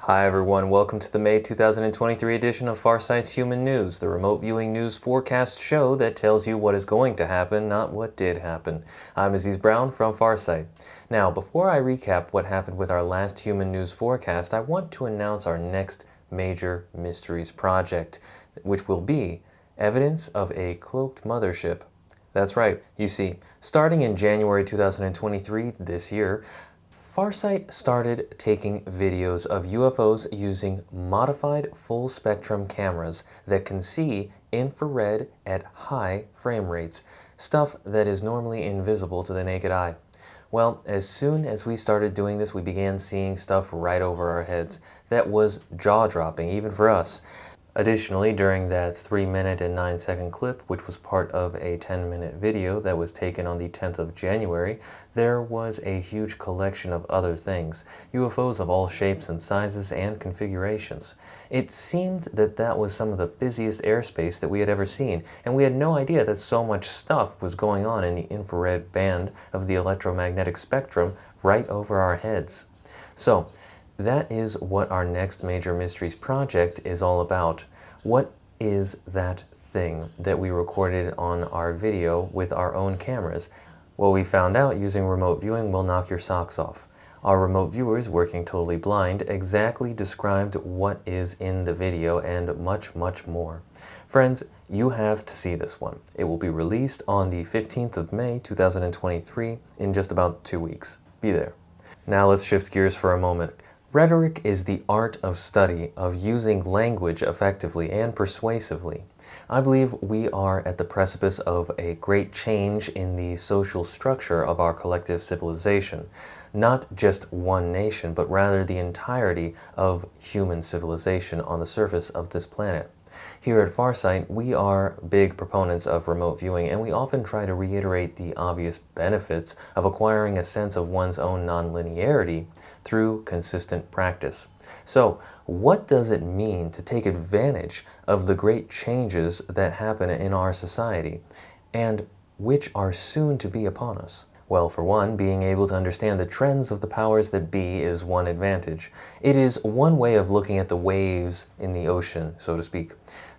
Hi everyone, welcome to the May 2023 edition of Farsight's Human News, the remote viewing news forecast show that tells you what is going to happen, not what did happen. I'm Aziz Brown from Farsight. Now, before I recap what happened with our last human news forecast, I want to announce our next major mysteries project, which will be evidence of a cloaked mothership. That's right, you see, starting in January 2023 this year, Farsight started taking videos of UFOs using modified full-spectrum cameras that can see infrared at high frame rates, stuff that is normally invisible to the naked eye. Well, as soon as we started doing this, we began seeing stuff right over our heads that was jaw-dropping, even for us. Additionally, during that 3-minute and 9-second clip, which was part of a 10-minute video that was taken on the 10th of January, there was a huge collection of other things, UFOs of all shapes and sizes and configurations. It seemed that that was some of the busiest airspace that we had ever seen, and we had no idea that so much stuff was going on in the infrared band of the electromagnetic spectrum right over our heads. So, that is what our next major mysteries project is all about. What is that thing that we recorded on our video with our own cameras? Well, we found out using remote viewing will knock your socks off. Our remote viewers, working totally blind, exactly described what is in the video and much, much more. Friends, you have to see this one. It will be released on the 15th of May 2023 in just about 2 weeks. Be there. Now let's shift gears for a moment. Rhetoric is the art of study of using language effectively and persuasively. I believe we are at the precipice of a great change in the social structure of our collective civilization. Not just one nation, but rather the entirety of human civilization on the surface of this planet. Here at Farsight, we are big proponents of remote viewing, and we often try to reiterate the obvious benefits of acquiring a sense of one's own nonlinearity through consistent practice. So, what does it mean to take advantage of the great changes that happen in our society, and which are soon to be upon us? Well, for one, being able to understand the trends of the powers that be is one advantage. It is one way of looking at the waves in the ocean, so to speak.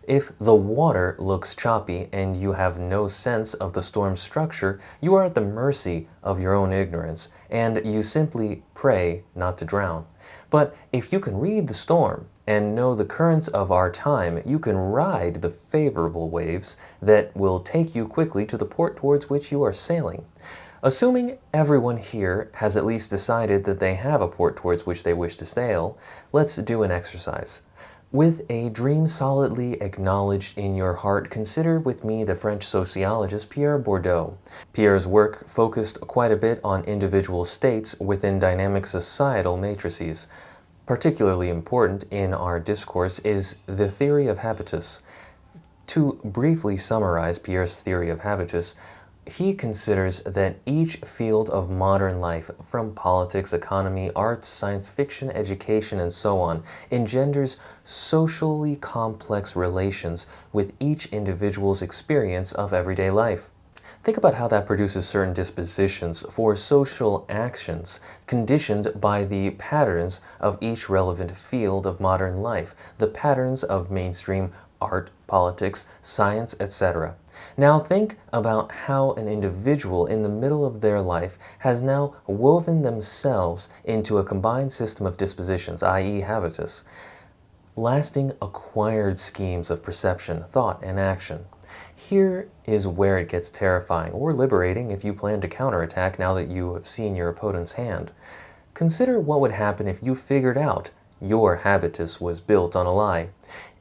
If the water looks choppy and you have no sense of the storm's structure, you are at the mercy of your own ignorance, and you simply pray not to drown. But if you can read the storm and know the currents of our time, you can ride the favorable waves that will take you quickly to the port towards which you are sailing. Assuming everyone here has at least decided that they have a port towards which they wish to sail, let's do an exercise. With a dream solidly acknowledged in your heart, consider with me the French sociologist Pierre Bourdieu. Pierre's work focused quite a bit on individual states within dynamic societal matrices. Particularly important in our discourse is the theory of habitus. To briefly summarize Pierre's theory of habitus, he considers that each field of modern life, from politics, economy, arts, science fiction, education, and so on, engenders socially complex relations with each individual's experience of everyday life. Think about how that produces certain dispositions for social actions conditioned by the patterns of each relevant field of modern life, the patterns of mainstream art, politics, science, etc. Now think about how an individual in the middle of their life has now woven themselves into a combined system of dispositions, i.e. habitus, lasting acquired schemes of perception, thought, and action. Here is where it gets terrifying, or liberating if you plan to counterattack now that you have seen your opponent's hand. Consider what would happen if you figured out your habitus was built on a lie.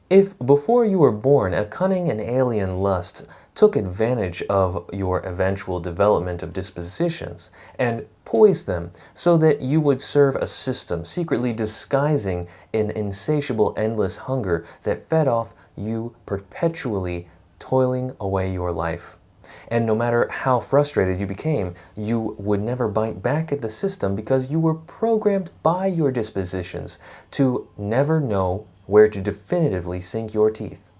If before you were born, a cunning and alien lust took advantage of your eventual development of dispositions and poised them so that you would serve a system secretly disguising an insatiable endless hunger that fed off you perpetually toiling away your life. And no matter how frustrated you became, you would never bite back at the system because you were programmed by your dispositions to never know where to definitively sink your teeth.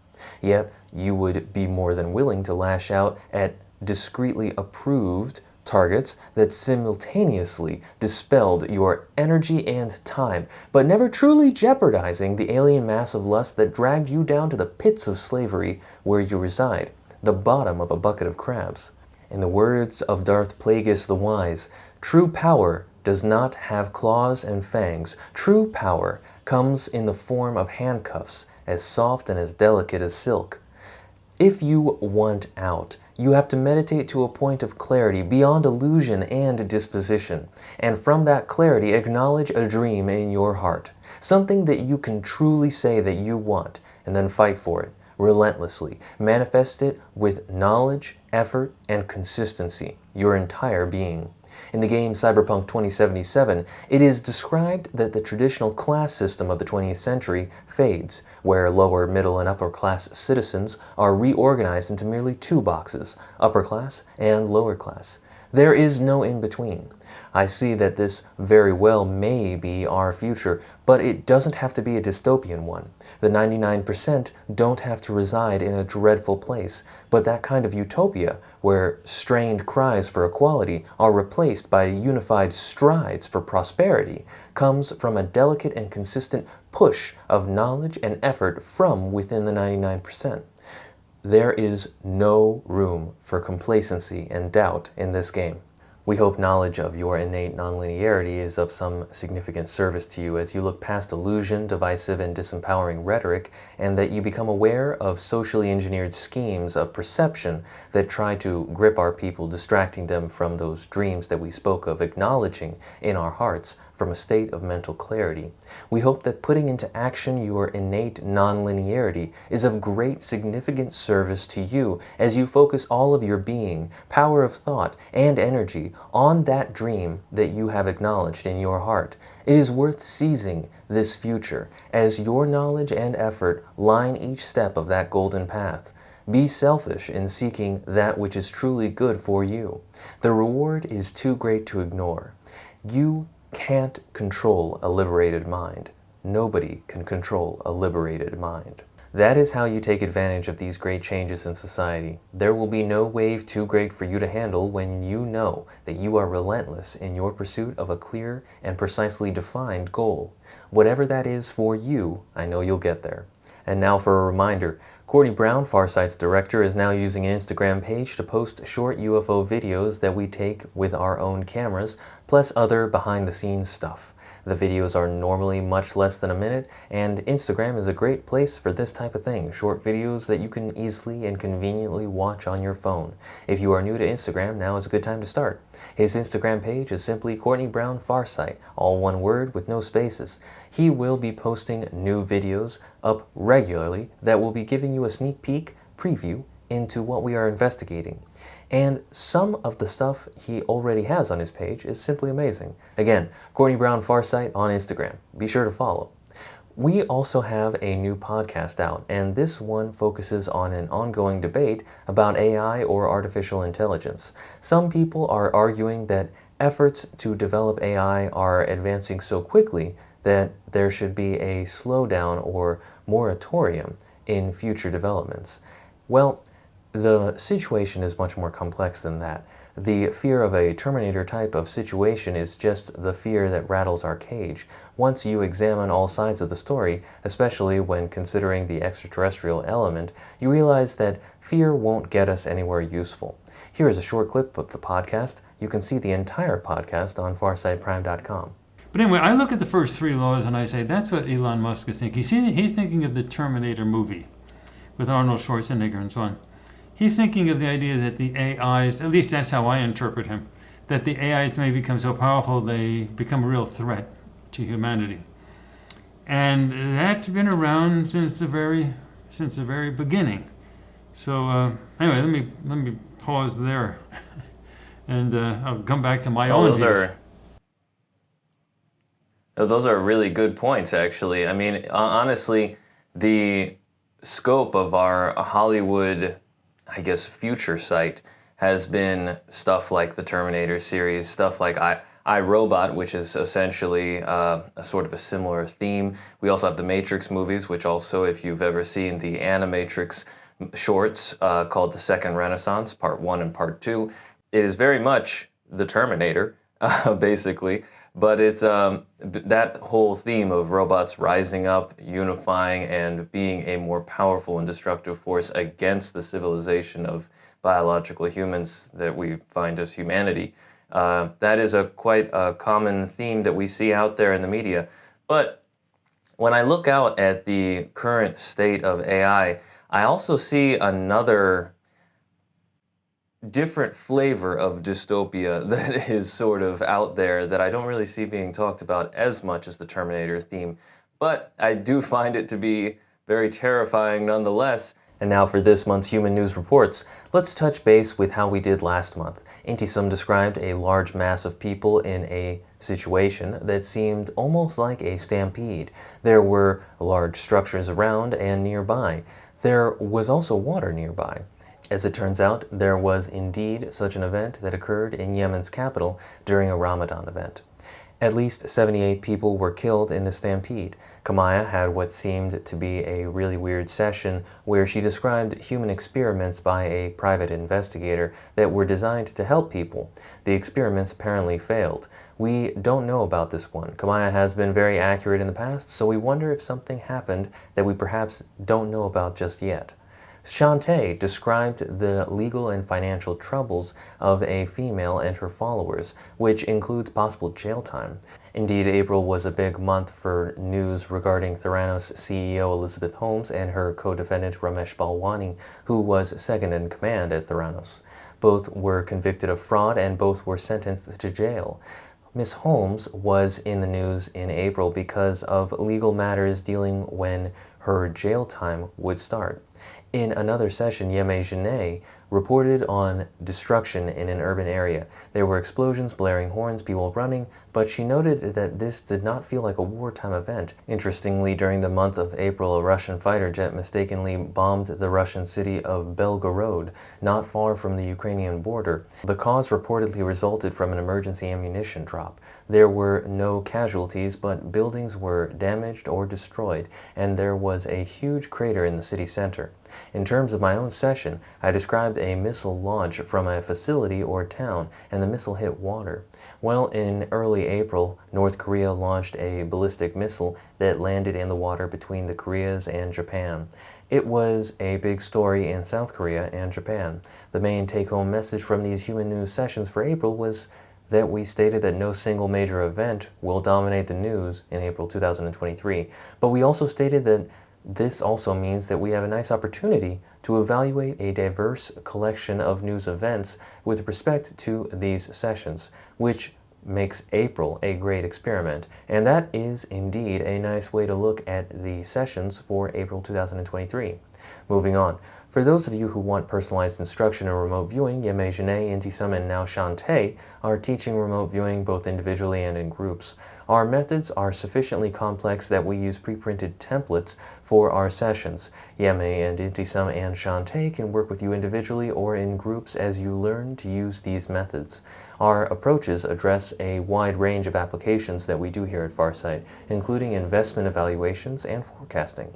Yet, you would be more than willing to lash out at discreetly approved targets that simultaneously dispelled your energy and time, but never truly jeopardizing the alien mass of lust that dragged you down to the pits of slavery where you reside, the bottom of a bucket of crabs. In the words of Darth Plagueis the Wise, true power does not have claws and fangs. True power comes in the form of handcuffs, as soft and as delicate as silk. If you want out, you have to meditate to a point of clarity beyond illusion and disposition, and from that clarity acknowledge a dream in your heart, something that you can truly say that you want, and then fight for it, relentlessly. Manifest it with knowledge, effort, and consistency, your entire being. In the game Cyberpunk 2077, it is described that the traditional class system of the 20th century fades, where lower, middle, and upper class citizens are reorganized into merely two boxes, upper class and lower class. There is no in-between. I see that this very well may be our future, but it doesn't have to be a dystopian one. The 99% don't have to reside in a dreadful place, but that kind of utopia where strained cries for equality are replaced by unified strides for prosperity comes from a delicate and consistent push of knowledge and effort from within the 99%. There is no room for complacency and doubt in this game. We hope knowledge of your innate nonlinearity is of some significant service to you as you look past illusion, divisive, and disempowering rhetoric, and that you become aware of socially engineered schemes of perception that try to grip our people, distracting them from those dreams that we spoke of acknowledging in our hearts from a state of mental clarity. We hope that putting into action your innate nonlinearity is of great significant service to you as you focus all of your being, power of thought, and energy on that dream that you have acknowledged in your heart. It is worth seizing this future as your knowledge and effort line each step of that golden path. Be selfish in seeking that which is truly good for you. The reward is too great to ignore. You can't control a liberated mind. Nobody can control a liberated mind. That is how you take advantage of these great changes in society. There will be no wave too great for you to handle when you know that you are relentless in your pursuit of a clear and precisely defined goal. Whatever that is for you, I know you'll get there. And now for a reminder, Courtney Brown, Farsight's director, is now using an Instagram page to post short UFO videos that we take with our own cameras, plus other behind-the-scenes stuff. The videos are normally much less than a minute, and Instagram is a great place for this type of thing, short videos that you can easily and conveniently watch on your phone. If you are new to Instagram, now is a good time to start. His Instagram page is simply Courtney Brown Farsight, all one word with no spaces. He will be posting new videos up regularly that will be giving you a sneak peek, preview, into what we are investigating. And some of the stuff he already has on his page is simply amazing. Again, Courtney Brown Farsight on Instagram. Be sure to follow. We also have a new podcast out, and this one focuses on an ongoing debate about AI or artificial intelligence. Some people are arguing that efforts to develop AI are advancing so quickly that there should be a slowdown or moratorium in future developments. Well, the situation is much more complex than that. The fear of a Terminator type of situation is just the fear that rattles our cage. Once you examine all sides of the story, especially when considering the extraterrestrial element, you realize that fear won't get us anywhere useful. Here is a short clip of the podcast. You can see the entire podcast on farsightprime.com. But anyway, I look at the first three laws and I say that's what Elon Musk is thinking. He's thinking of the Terminator movie with Arnold Schwarzenegger and so on. He's thinking of the idea that the AIs, at least that's how I interpret him, that the AIs may become so powerful they become a real threat to humanity. And that's been around since the very beginning. So anyway, let me pause there, and I'll come back to my own views. Those are really good points, actually. I mean, honestly, the scope of our Hollywood, I guess, future sight has been stuff like the Terminator series, stuff like I, Robot, which is essentially a sort of a similar theme. We also have the Matrix movies, which also, if you've ever seen the Animatrix shorts called The Second Renaissance, Part 1 and Part 2, it is very much the Terminator, basically. But it's that whole theme of robots rising up, unifying, and being a more powerful and destructive force against the civilization of biological humans that we find as humanity. That is quite a common theme that we see out there in the media. But when I look out at the current state of AI, I also see another different flavor of dystopia that is sort of out there that I don't really see being talked about as much as the Terminator theme, but I do find it to be very terrifying nonetheless. And now for this month's Human News Reports, let's touch base with how we did last month. Intysam described a large mass of people in a situation that seemed almost like a stampede. There were large structures around and nearby. There was also water nearby. As it turns out, there was indeed such an event that occurred in Yemen's capital during a Ramadan event. At least 78 people were killed in the stampede. Kahmia had what seemed to be a really weird session where she described human experiments by a private investigator that were designed to help people. The experiments apparently failed. We don't know about this one. Kahmia has been very accurate in the past, so we wonder if something happened that we perhaps don't know about just yet. Shantae described the legal and financial troubles of a female and her followers, which includes possible jail time. Indeed, April was a big month for news regarding Theranos CEO Elizabeth Holmes and her co-defendant Ramesh Balwani, who was second in command at Theranos. Both were convicted of fraud and both were sentenced to jail. Ms. Holmes was in the news in April because of legal matters dealing when her jail time would start. In another session, Yeme Jeaneé reported on destruction in an urban area. There were explosions, blaring horns, people running, but she noted that this did not feel like a wartime event. Interestingly, during the month of April, a Russian fighter jet mistakenly bombed the Russian city of Belgorod, not far from the Ukrainian border. The cause reportedly resulted from an emergency ammunition drop. There were no casualties, but buildings were damaged or destroyed, and there was a huge crater in the city center. In terms of my own session, I described a missile launch from a facility or town, and the missile hit water. Well, in early April, North Korea launched a ballistic missile that landed in the water between the Koreas and Japan. It was a big story in South Korea and Japan. The main take-home message from these Human News sessions for April was that we stated that no single major event will dominate the news in April 2023, but we also stated that this also means that we have a nice opportunity to evaluate a diverse collection of news events with respect to these sessions, which makes April a great experiment. And that is indeed a nice way to look at the sessions for April 2023. Moving on. For those of you who want personalized instruction in remote viewing, Yeme Jeaneé, Intysam, and now Shantae are teaching remote viewing both individually and in groups. Our methods are sufficiently complex that we use pre-printed templates for our sessions. Yeme and Intysam and Shantae can work with you individually or in groups as you learn to use these methods. Our approaches address a wide range of applications that we do here at Farsight, including investment evaluations and forecasting.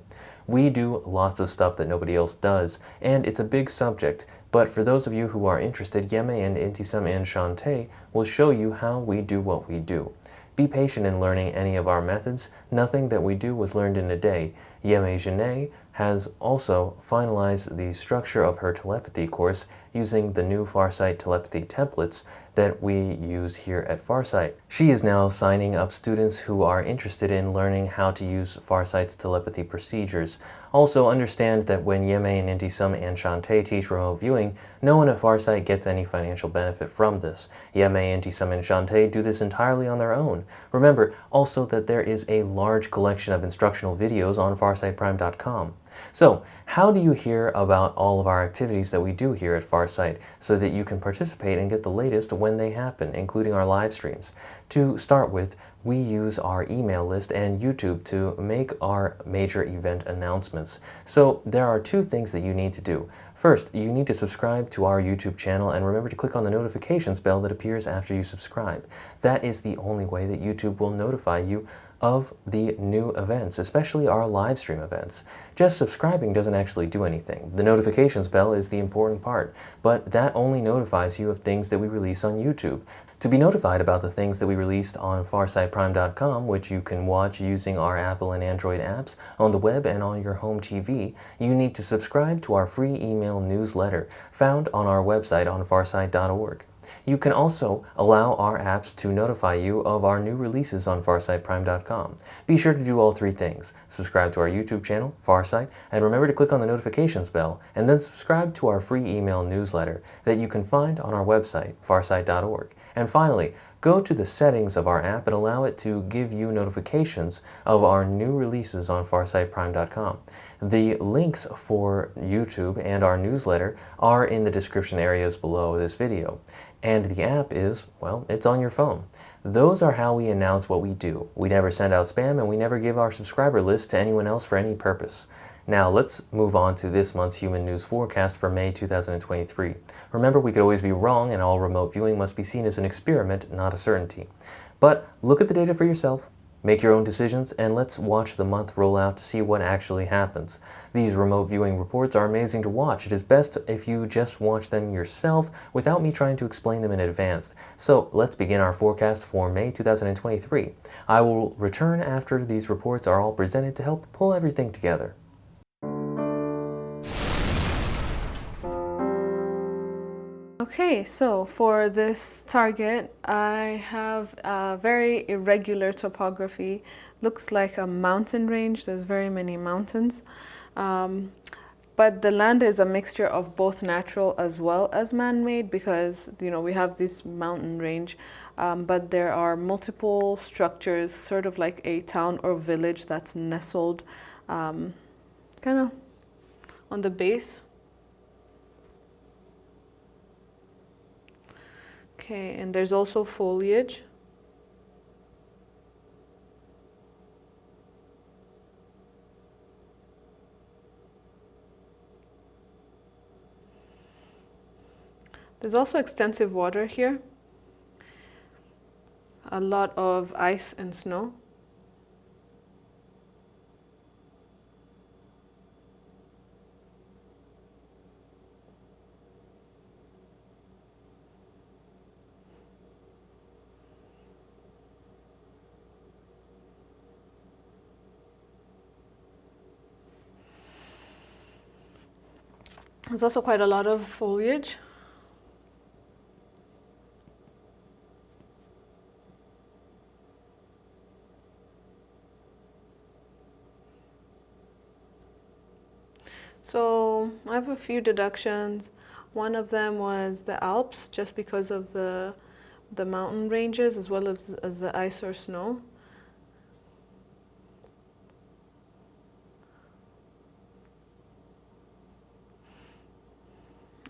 We do lots of stuff that nobody else does, and it's a big subject, but for those of you who are interested, Yeme and Intysam and Shantae will show you how we do what we do. Be patient in learning any of our methods. Nothing that we do was learned in a day. Yeme Jeaneé has also finalized the structure of her telepathy course using the new Farsight telepathy templates that we use here at Farsight. She is now signing up students who are interested in learning how to use Farsight's telepathy procedures. Also understand that when Yeme and Intysam and Shantae teach remote viewing, no one at Farsight gets any financial benefit from this. Yeme, Intysam, and Shantae do this entirely on their own. Remember also that there is a large collection of instructional videos on farsightprime.com. So, how do you hear about all of our activities that we do here at Farsight so that you can participate and get the latest when they happen, including our live streams? To start with, we use our email list and YouTube to make our major event announcements. So there are two things that you need to do. First, you need to subscribe to our YouTube channel and remember to click on the notifications bell that appears after you subscribe. That is the only way that YouTube will notify you of the new events, especially our live stream events. Just subscribing doesn't actually do anything. The notifications bell is the important part, but that only notifies you of things that we release on YouTube. To be notified about the things that we released on FarsightPrime.com, which you can watch using our Apple and Android apps, on the web and on your home TV, you need to subscribe to our free email newsletter found on our website on Farsight.org. You can also allow our apps to notify you of our new releases on FarsightPrime.com. Be sure to do all three things. Subscribe to our YouTube channel, Farsight, and remember to click on the notifications bell, and then subscribe to our free email newsletter that you can find on our website, Farsight.org. And finally, go to the settings of our app and allow it to give you notifications of our new releases on FarsightPrime.com. The links for YouTube and our newsletter are in the description areas below this video. And the app is, well, it's on your phone. Those are how we announce what we do. We never send out spam, and we never give our subscriber list to anyone else for any purpose. Now let's move on to this month's Human News forecast for May 2023. Remember, we could always be wrong, and all remote viewing must be seen as an experiment, not a certainty. But look at the data for yourself, make your own decisions, and let's watch the month roll out to see what actually happens. These remote viewing reports are amazing to watch. It is best if you just watch them yourself without me trying to explain them in advance. So let's begin our forecast for May 2023. I will return after these reports are all presented to help pull everything together. Okay, so for this target, I have a very irregular topography. Looks like a mountain range. There's very many mountains. But the land is a mixture of both natural as well as man-made because, you know, we have this mountain range, but there are multiple structures, sort of like a town or village that's nestled kind of on the base. Okay, and there's also foliage. There's also extensive water here. A lot of ice and snow. There's also quite a lot of foliage. So I have a few deductions. One of them was the Alps, just because of the mountain ranges as well as the ice or snow.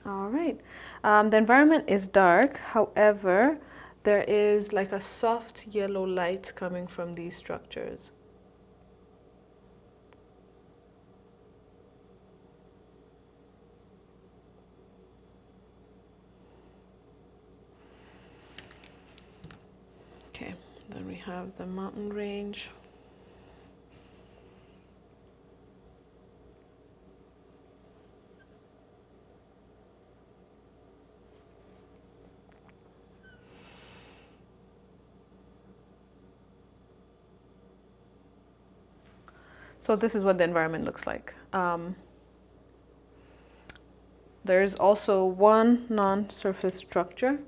All right. The environment is dark. However, there is like a soft yellow light coming from these structures. Okay, then we have the mountain range. So this is what the environment looks like. There's also one non-surface structure.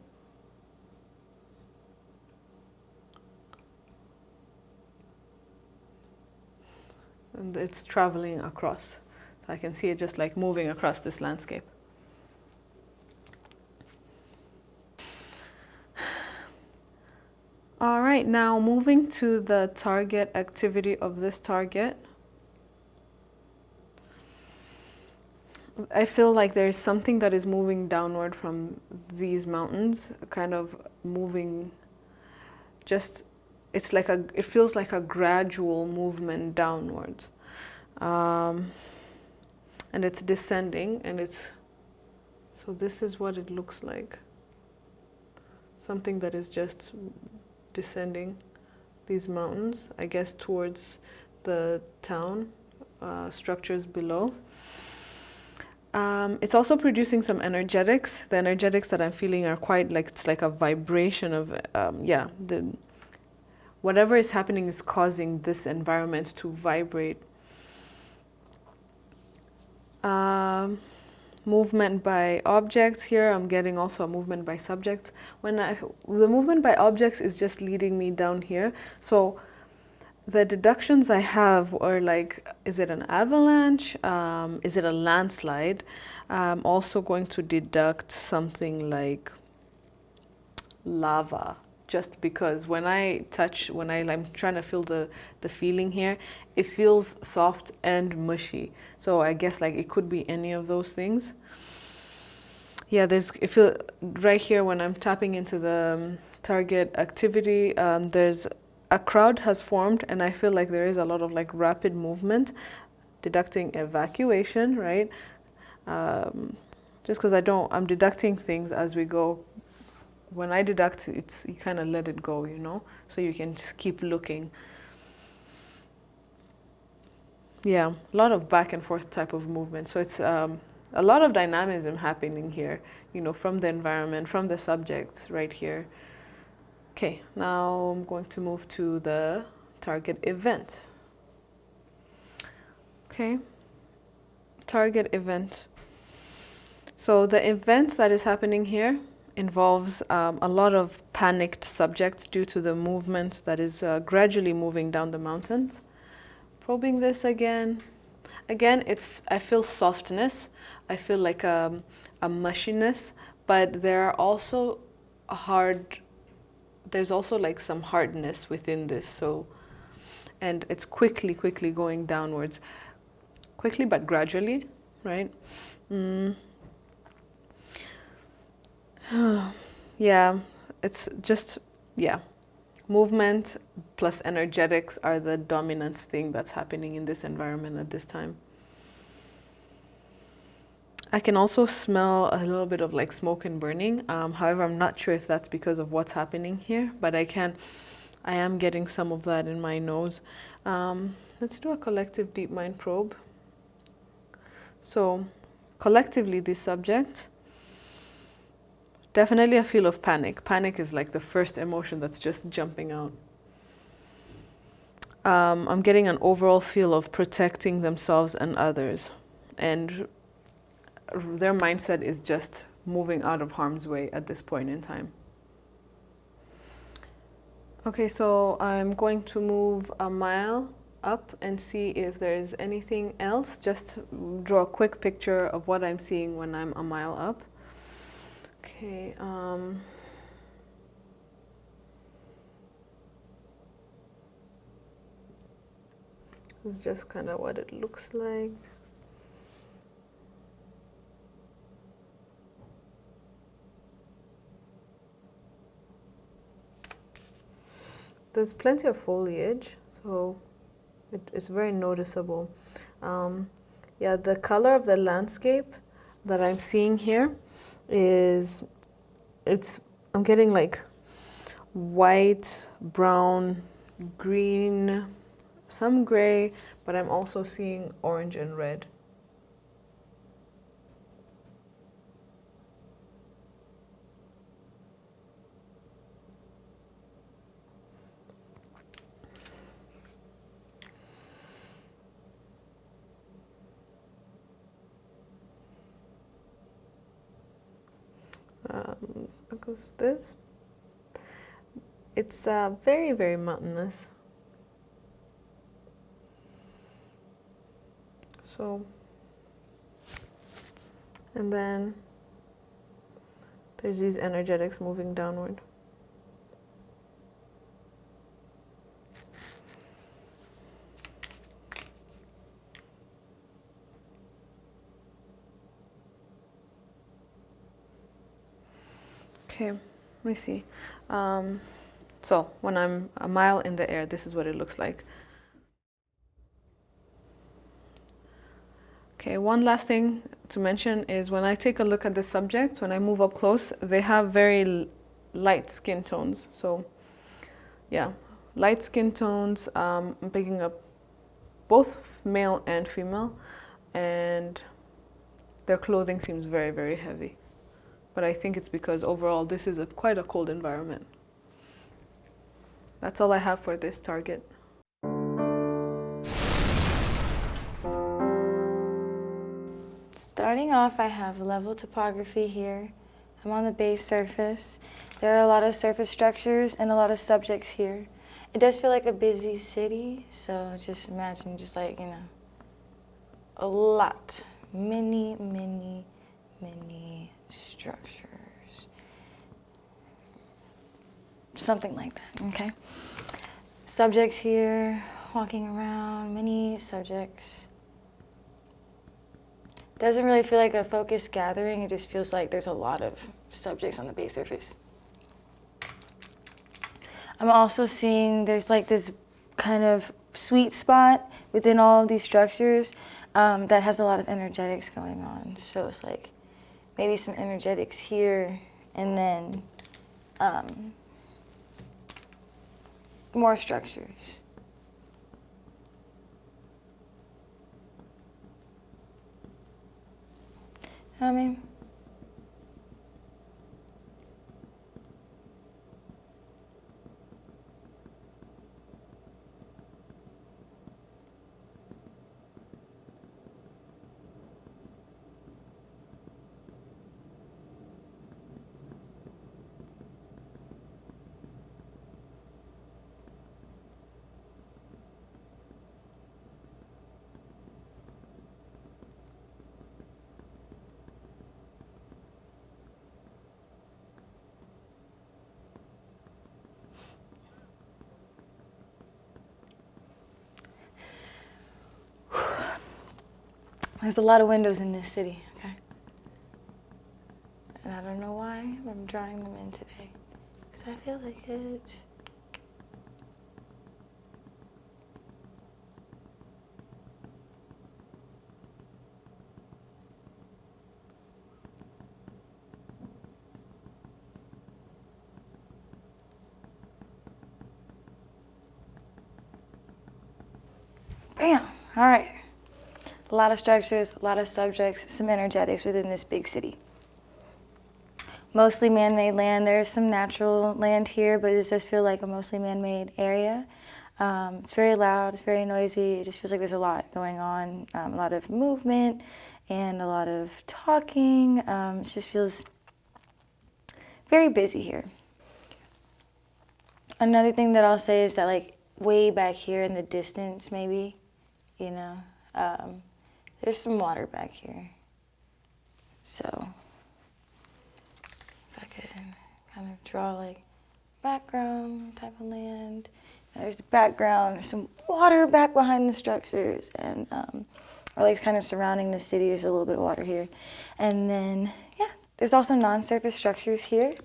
And it's traveling across. So I can see it just like moving across this landscape. All right, now moving to the target activity of this target. I feel like there's something that is moving downward from these mountains, kind of moving just, it feels like a gradual movement downwards. And it's descending, and so this is what it looks like. Something that is just descending these mountains, I guess towards the town structures below. It's also producing some energetics. The energetics that I'm feeling are quite like, it's like a vibration of, whatever is happening is causing this environment to vibrate. Movement by objects here, I'm getting also a movement by subjects. The movement by objects is just leading me down here. So the deductions I have are like, is it an avalanche? Is it a landslide? I'm also going to deduct something like lava, just because when I'm trying to feel the feeling here, it feels soft and mushy. So I guess like it could be any of those things. Yeah, right here when I'm tapping into the target activity, there's a crowd has formed, and I feel like there is a lot of like rapid movement, deducting evacuation, right? Just because I'm deducting things as we go. When I deduct, you kind of let it go, so you can just keep looking. Yeah, a lot of back and forth type of movement. So it's a lot of dynamism happening here, from the environment, from the subjects right here. Okay, now I'm going to move to the target event. Okay, target event. So the event that is happening here involves a lot of panicked subjects due to the movement that is gradually moving down the mountains. Probing this again. Again, I feel softness. I feel like a mushiness, but there are also there's also like some hardness within this. And it's quickly going downwards. Quickly but gradually, right? Yeah, it's just, movement plus energetics are the dominant thing that's happening in this environment at this time. I can also smell a little bit of like smoke and burning. However, I'm not sure if that's because of what's happening here, but I am getting some of that in my nose. Let's do a collective deep mind probe. So collectively, these subjects, definitely a feel of panic. Panic is like the first emotion that's just jumping out. I'm getting an overall feel of protecting themselves and others. And their mindset is just moving out of harm's way at this point in time. Okay, so I'm going to move a mile up and see if there's anything else. Just draw a quick picture of what I'm seeing when I'm a mile up. Okay, this is just kind of what it looks like. There's plenty of foliage, so it's very noticeable. Yeah, the color of the landscape that I'm seeing here I'm getting like white, brown, green, some gray, but I'm also seeing orange and red. Because it's very, very mountainous. So, and then there's these energetics moving downward. Okay, let me see. So when I'm a mile in the air, this is what it looks like. Okay, one last thing to mention is when I take a look at the subjects, when I move up close, they have very light skin tones. So yeah, light skin tones. I'm picking up both male and female, and their clothing seems very, very heavy. But I think it's because overall this is quite a cold environment. That's all I have for this target. Starting off, I have level topography here. I'm on the base surface. There are a lot of surface structures and a lot of subjects here. It does feel like a busy city, so just imagine just like, you know, a lot, many, many, many structures. Something like that, okay? Subjects here, walking around, many subjects. Doesn't really feel like a focused gathering, it just feels like there's a lot of subjects on the base surface. I'm also seeing there's like this kind of sweet spot within all of these structures that has a lot of energetics going on. So it's like maybe some energetics here and then more structures. You know what I mean? There's a lot of windows in this city, okay? And I don't know why, but I'm drawing them in today. Because I feel like it. Bam! All right. A lot of structures, a lot of subjects, some energetics within this big city. Mostly man-made land. There's some natural land here, but this does feel like a mostly man-made area. It's very loud, it's very noisy. It just feels like there's a lot going on, a lot of movement and a lot of talking. It just feels very busy here. Another thing that I'll say is that like way back here in the distance, maybe, you know, there's some water back here. So if I could kind of draw like background type of land. There's the background, there's some water back behind the structures, and or like kind of surrounding the city. There's a little bit of water here. And then, yeah, there's also non-surface structures here.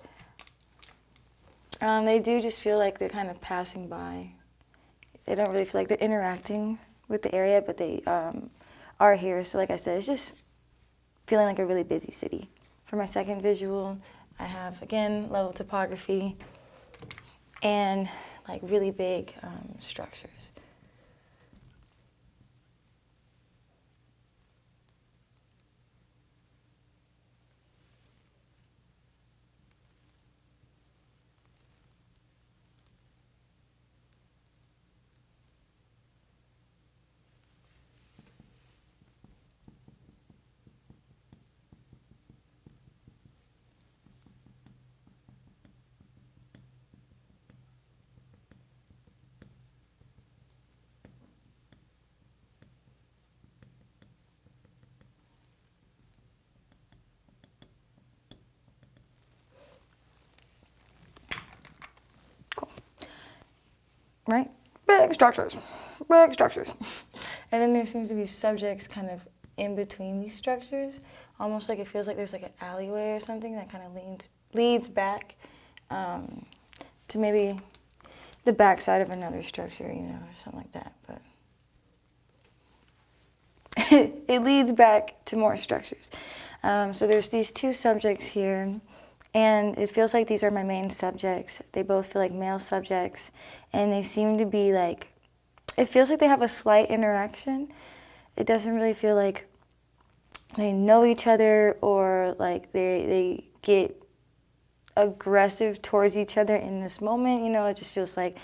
They do just feel like they're kind of passing by. They don't really feel like they're interacting with the area, but they are here. So like I said, it's just feeling like a really busy city. For my second visual, I have, again, level topography and like really big structures. Right? Big structures, big structures. And then there seems to be subjects kind of in between these structures, almost like it feels like there's like an alleyway or something that kind of leads back to maybe the backside of another structure, you know, or something like that. But it leads back to more structures. So there's these two subjects here. And it feels like these are my main subjects. They both feel like male subjects, and they seem to be like it feels like they have a slight interaction. It doesn't really feel like they know each other or like they get aggressive towards each other in this moment. You know, it just feels like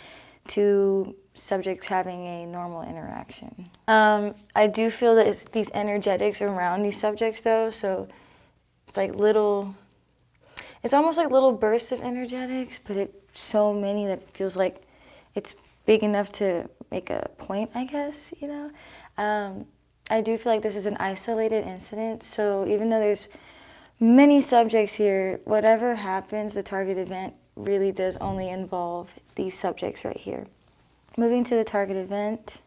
two subjects having a normal interaction. I do feel that it's these energetics around these subjects though, so it's like it's almost like little bursts of energetics, but it's so many that it feels like it's big enough to make a point, I guess, you know? I do feel like this is an isolated incident, so even though there's many subjects here, whatever happens, the target event really does only involve these subjects right here. Moving to the target event.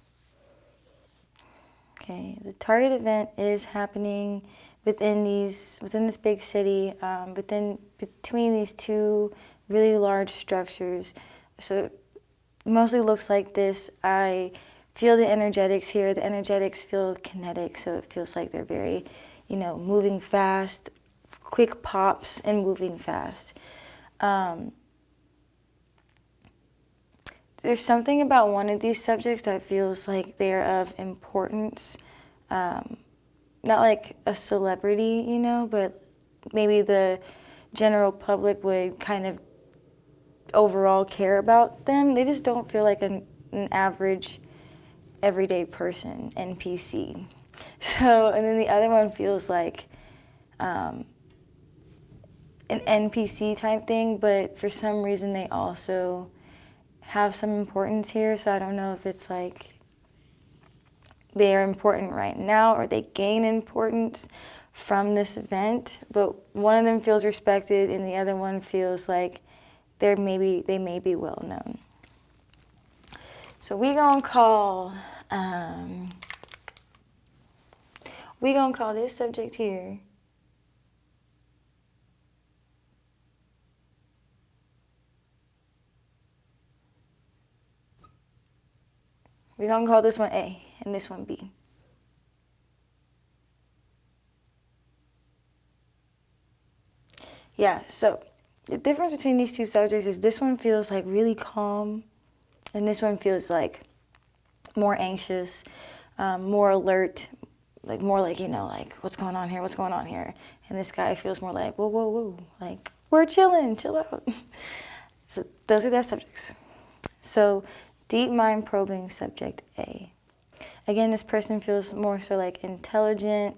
Okay, the target event is happening within this big city, between these two really large structures. So it mostly looks like this. I feel the energetics here. The energetics feel kinetic, so it feels like they're very, you know, moving fast, quick pops and moving fast. There's something about one of these subjects that feels like they're of importance. Not like a celebrity, you know, but maybe the general public would kind of overall care about them. They just don't feel like an average, everyday person, NPC. So, and then the other one feels like an NPC type thing, but for some reason they also have some importance here, so I don't know if it's like they are important right now or they gain importance from this event, but one of them feels respected and the other one feels like they may be well known. So we gonna call this subject here we're gonna call this one A and this one B. Yeah, so the difference between these two subjects is this one feels like really calm and this one feels like more anxious, more alert, like more like, you know, like what's going on here, what's going on here? And this guy feels more like, whoa, whoa, whoa, like we're chilling, chill out. So those are their subjects. So deep mind probing subject A. Again, this person feels more so like intelligent,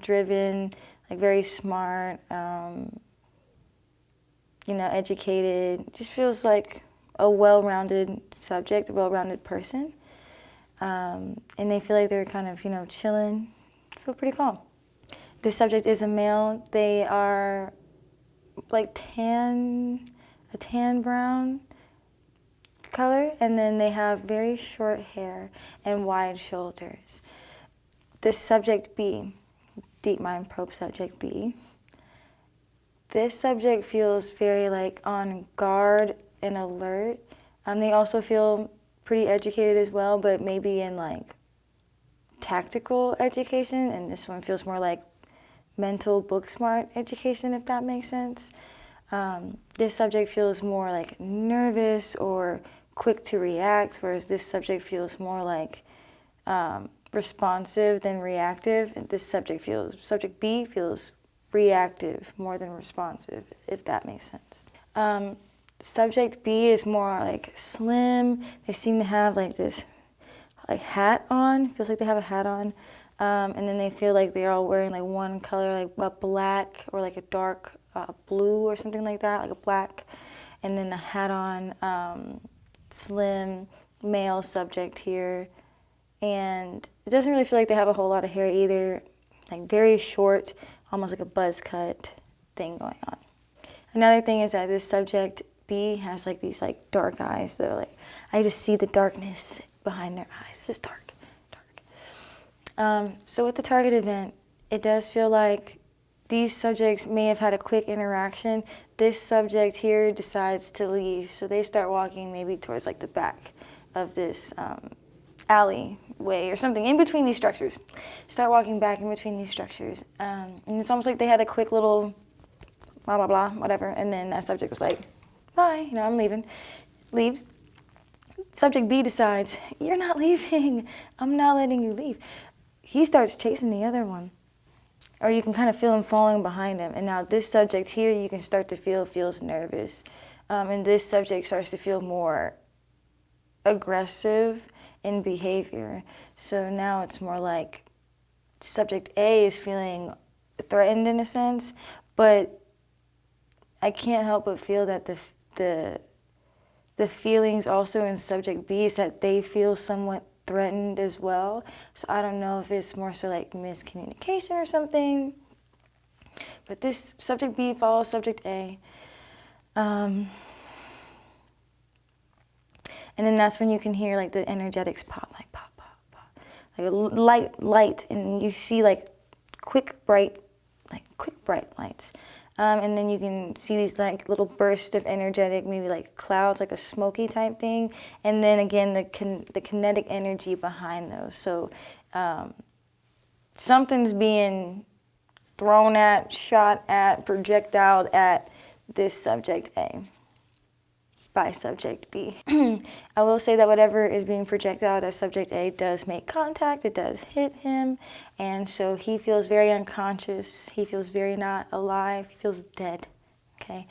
driven, like very smart, you know, educated. Just feels like a well-rounded subject, a well-rounded person. And they feel like they're kind of, you know, chilling. So pretty calm. This subject is a male. They are like a tan brown color, and then they have very short hair and wide shoulders. This subject B, deep mind probe subject B, this subject feels very like on guard and alert. They also feel pretty educated as well, but maybe in like tactical education, and this one feels more like mental book smart education, if that makes sense. This subject feels more like nervous or quick to react, whereas this subject feels more like responsive than reactive. And this subject B feels reactive more than responsive, if that makes sense. Subject B is more like slim. They seem to have like this like hat on. Feels like they have a hat on. And then they feel like they're all wearing like one color, like a black or like a dark blue or something like that, like a black. And then a hat on, slim male subject here. And it doesn't really feel like they have a whole lot of hair either. Like very short, almost like a buzz cut thing going on. Another thing is that this subject B has like these like dark eyes. They're like, I just see the darkness behind their eyes. It's just dark. So with the target event, it does feel like these subjects may have had a quick interaction. This subject here decides to leave, so they start walking maybe towards like the back of this alleyway or something in between these structures. Start walking back in between these structures, and it's almost like they had a quick little blah blah blah whatever, and then that subject was like, bye, you know, I'm leaving. Leaves. subject B decides, you're not leaving, I'm not letting you leave. He starts chasing the other one. Or you can kind of feel him falling behind him. And now this subject here, you can start to feel feels nervous. And this subject starts to feel more aggressive in behavior. So now it's more like subject A is feeling threatened in a sense, but I can't help but feel that the feelings also in subject B is that they feel somewhat threatened as well. So I don't know if it's more so like miscommunication or something, but this subject B follows subject A. And then that's when you can hear like the energetics pop, like pop, pop, pop, like a light, and you see like quick bright lights. And then you can see these like little bursts of energetic, maybe like clouds, like a smoky type thing. And then again, the kinetic energy behind those. So something's being thrown at, shot at, projectiled at this subject A by subject B. I will say that whatever is being projectiled as subject A does make contact, it does hit him, and so he feels very unconscious, he feels very not alive, he feels dead, okay?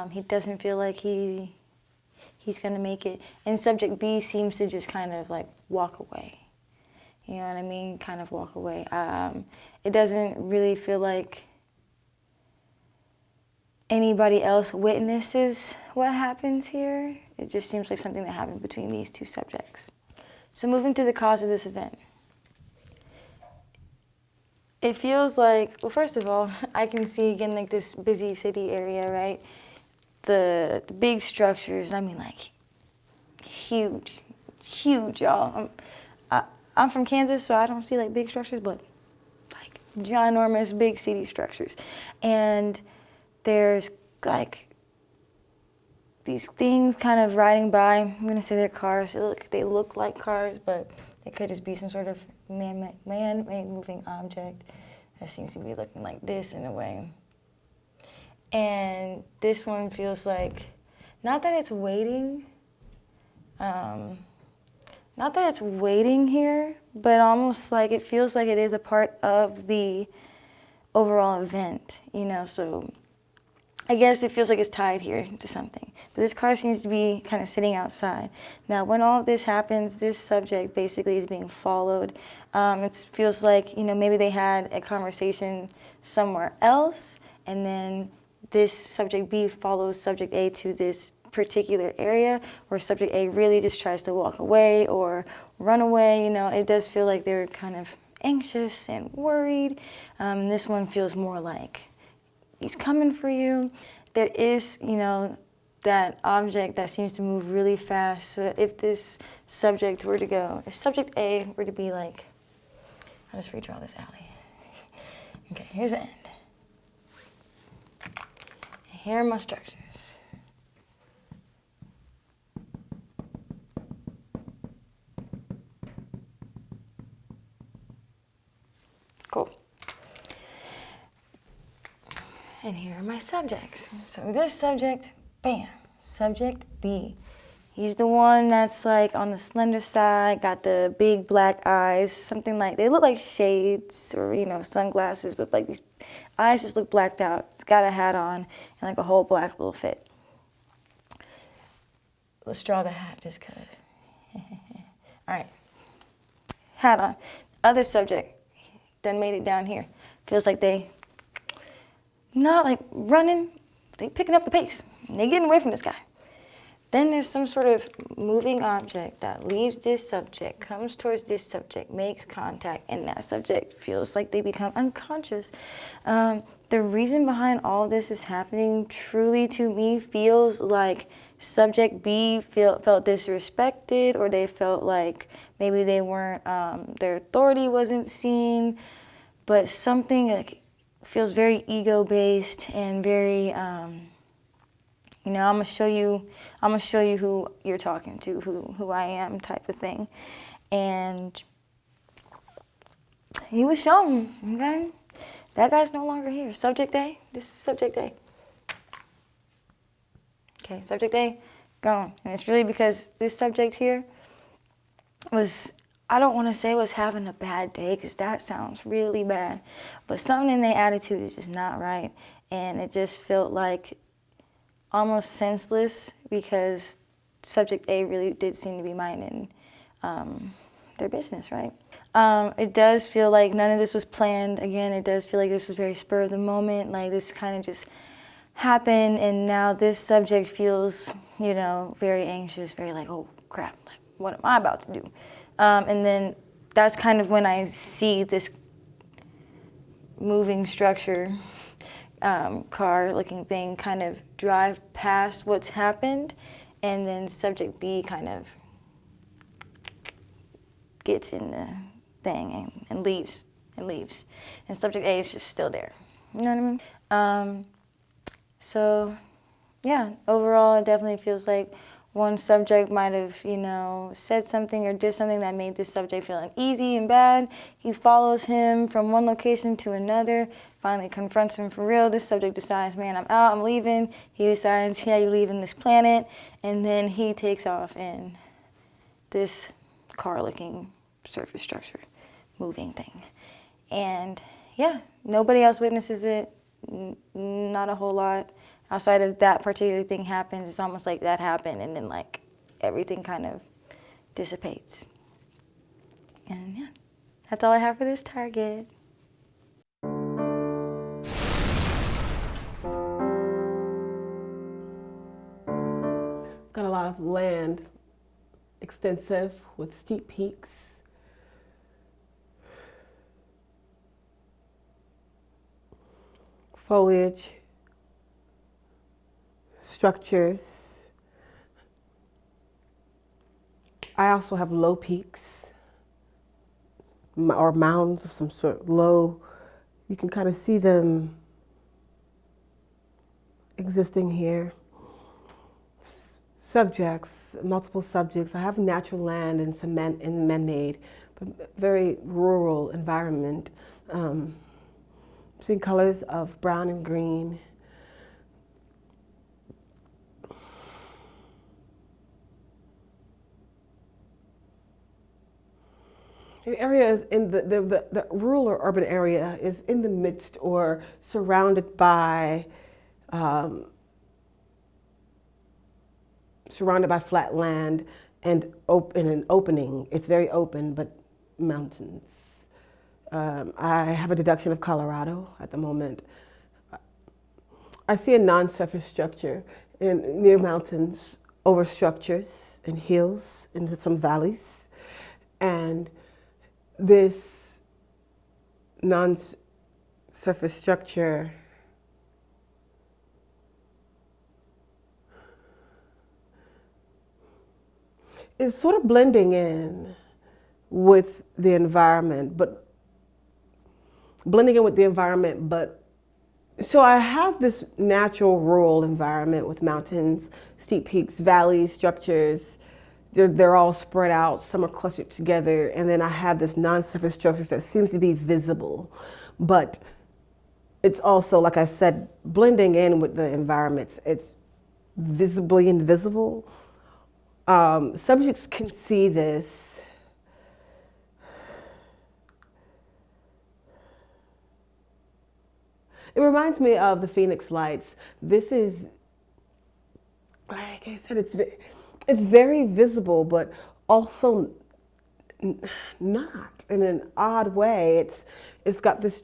He doesn't feel like he's gonna make it, and subject B seems to just kind of like walk away, you know what I mean? Kind of walk away. It doesn't really feel like anybody else witnesses what happens here. It just seems like something that happened between these two subjects. So moving to the cause of this event. It feels like, well, first of all, I can see again like this busy city area, right? The big structures, I mean like huge, y'all. I'm from Kansas, so I don't see like big structures, but like ginormous big city structures. And there's like these things kind of riding by. I'm gonna say they're cars. They look like cars, but they could just be some sort of man-made moving object that seems to be looking like this in a way. And this one feels like, not that it's waiting here, but almost like it feels like it is a part of the overall event, you know, so I guess it feels like it's tied here to something. But this car seems to be kind of sitting outside. Now, when all of this happens, this subject basically is being followed. It feels like, you know, maybe they had a conversation somewhere else, and then this subject B follows subject A to this particular area where subject A really just tries to walk away or run away. You know, it does feel like they're kind of anxious and worried. This one feels more like he's coming for you. There is, you know, that object that seems to move really fast. So if this subject were to go, if subject A were to be like, I'll just redraw this alley. Okay, here's the end. And here are my structures. Cool. And here are my subjects. So this subject, bam, subject B. He's the one that's like on the slender side, got the big black eyes, something like, they look like shades or, you know, sunglasses, but like these eyes just look blacked out. He's got a hat on and like a whole black little fit. Let's draw the hat just cause. All right, hat on. Other subject, done made it down here. Feels like they not like running, they picking up the pace. They getting away from this guy. Then there's some sort of moving object that leaves this subject, comes towards this subject, makes contact, and that subject feels like they become unconscious. The reason behind all this is happening truly to me feels like subject B felt disrespected, or they felt like maybe they weren't, their authority wasn't seen, but something like feels very ego-based and very, you know, I'm gonna show you who you're talking to, who I am type of thing. And he was shown, okay? That guy's no longer here. Subject A, this is subject A. Okay, subject A, gone. And it's really because this subject here was, I don't want to say was having a bad day because that sounds really bad, but something in their attitude is just not right. And it just felt like almost senseless because subject A really did seem to be minding their business, right? It does feel like none of this was planned. Again, it does feel like this was very spur of the moment, like this kind of just happened, and now this subject feels, you know, very anxious, very like, oh crap, like, what am I about to do? And then that's kind of when I see this moving structure, car-looking thing kind of drive past what's happened, and then subject B kind of gets in the thing and leaves. And subject A is just still there. You know what I mean? So, yeah, overall it definitely feels like one subject might have, you know, said something or did something that made this subject feel uneasy and bad. He follows him from one location to another, finally confronts him for real. This subject decides, man, I'm out, I'm leaving. He decides, yeah, you're leaving this planet. And then he takes off in this car-looking surface structure, moving thing. And yeah, nobody else witnesses it, not a whole lot. Outside of that particular thing happens, it's almost like that happened and then like everything kind of dissipates. And yeah, that's all I have for this target. Got a lot of land, extensive with steep peaks. Foliage, structures. I also have low peaks or mounds of some sort, low. You can kind of see them existing here. Subjects, multiple subjects. I have natural land and some man-made, but very rural environment. Seeing colors of brown and green. The area is in the rural or urban area is in the midst or surrounded by flat land and an opening. It's very open, but mountains. I have a deduction of Colorado at the moment. I see a non-surface structure near mountains, over structures and hills into some valleys. And this non-surface structure is sort of blending in with the environment, but so I have this natural rural environment with mountains, steep peaks, valleys, structures. They're all spread out, some are clustered together, and then I have this non-surface structure that seems to be visible, but it's also, like I said, blending in with the environments. It's visibly invisible. Subjects can see this. It reminds me of the Phoenix Lights. This is, like I said, it's very visible, but also not in an odd way. It's got this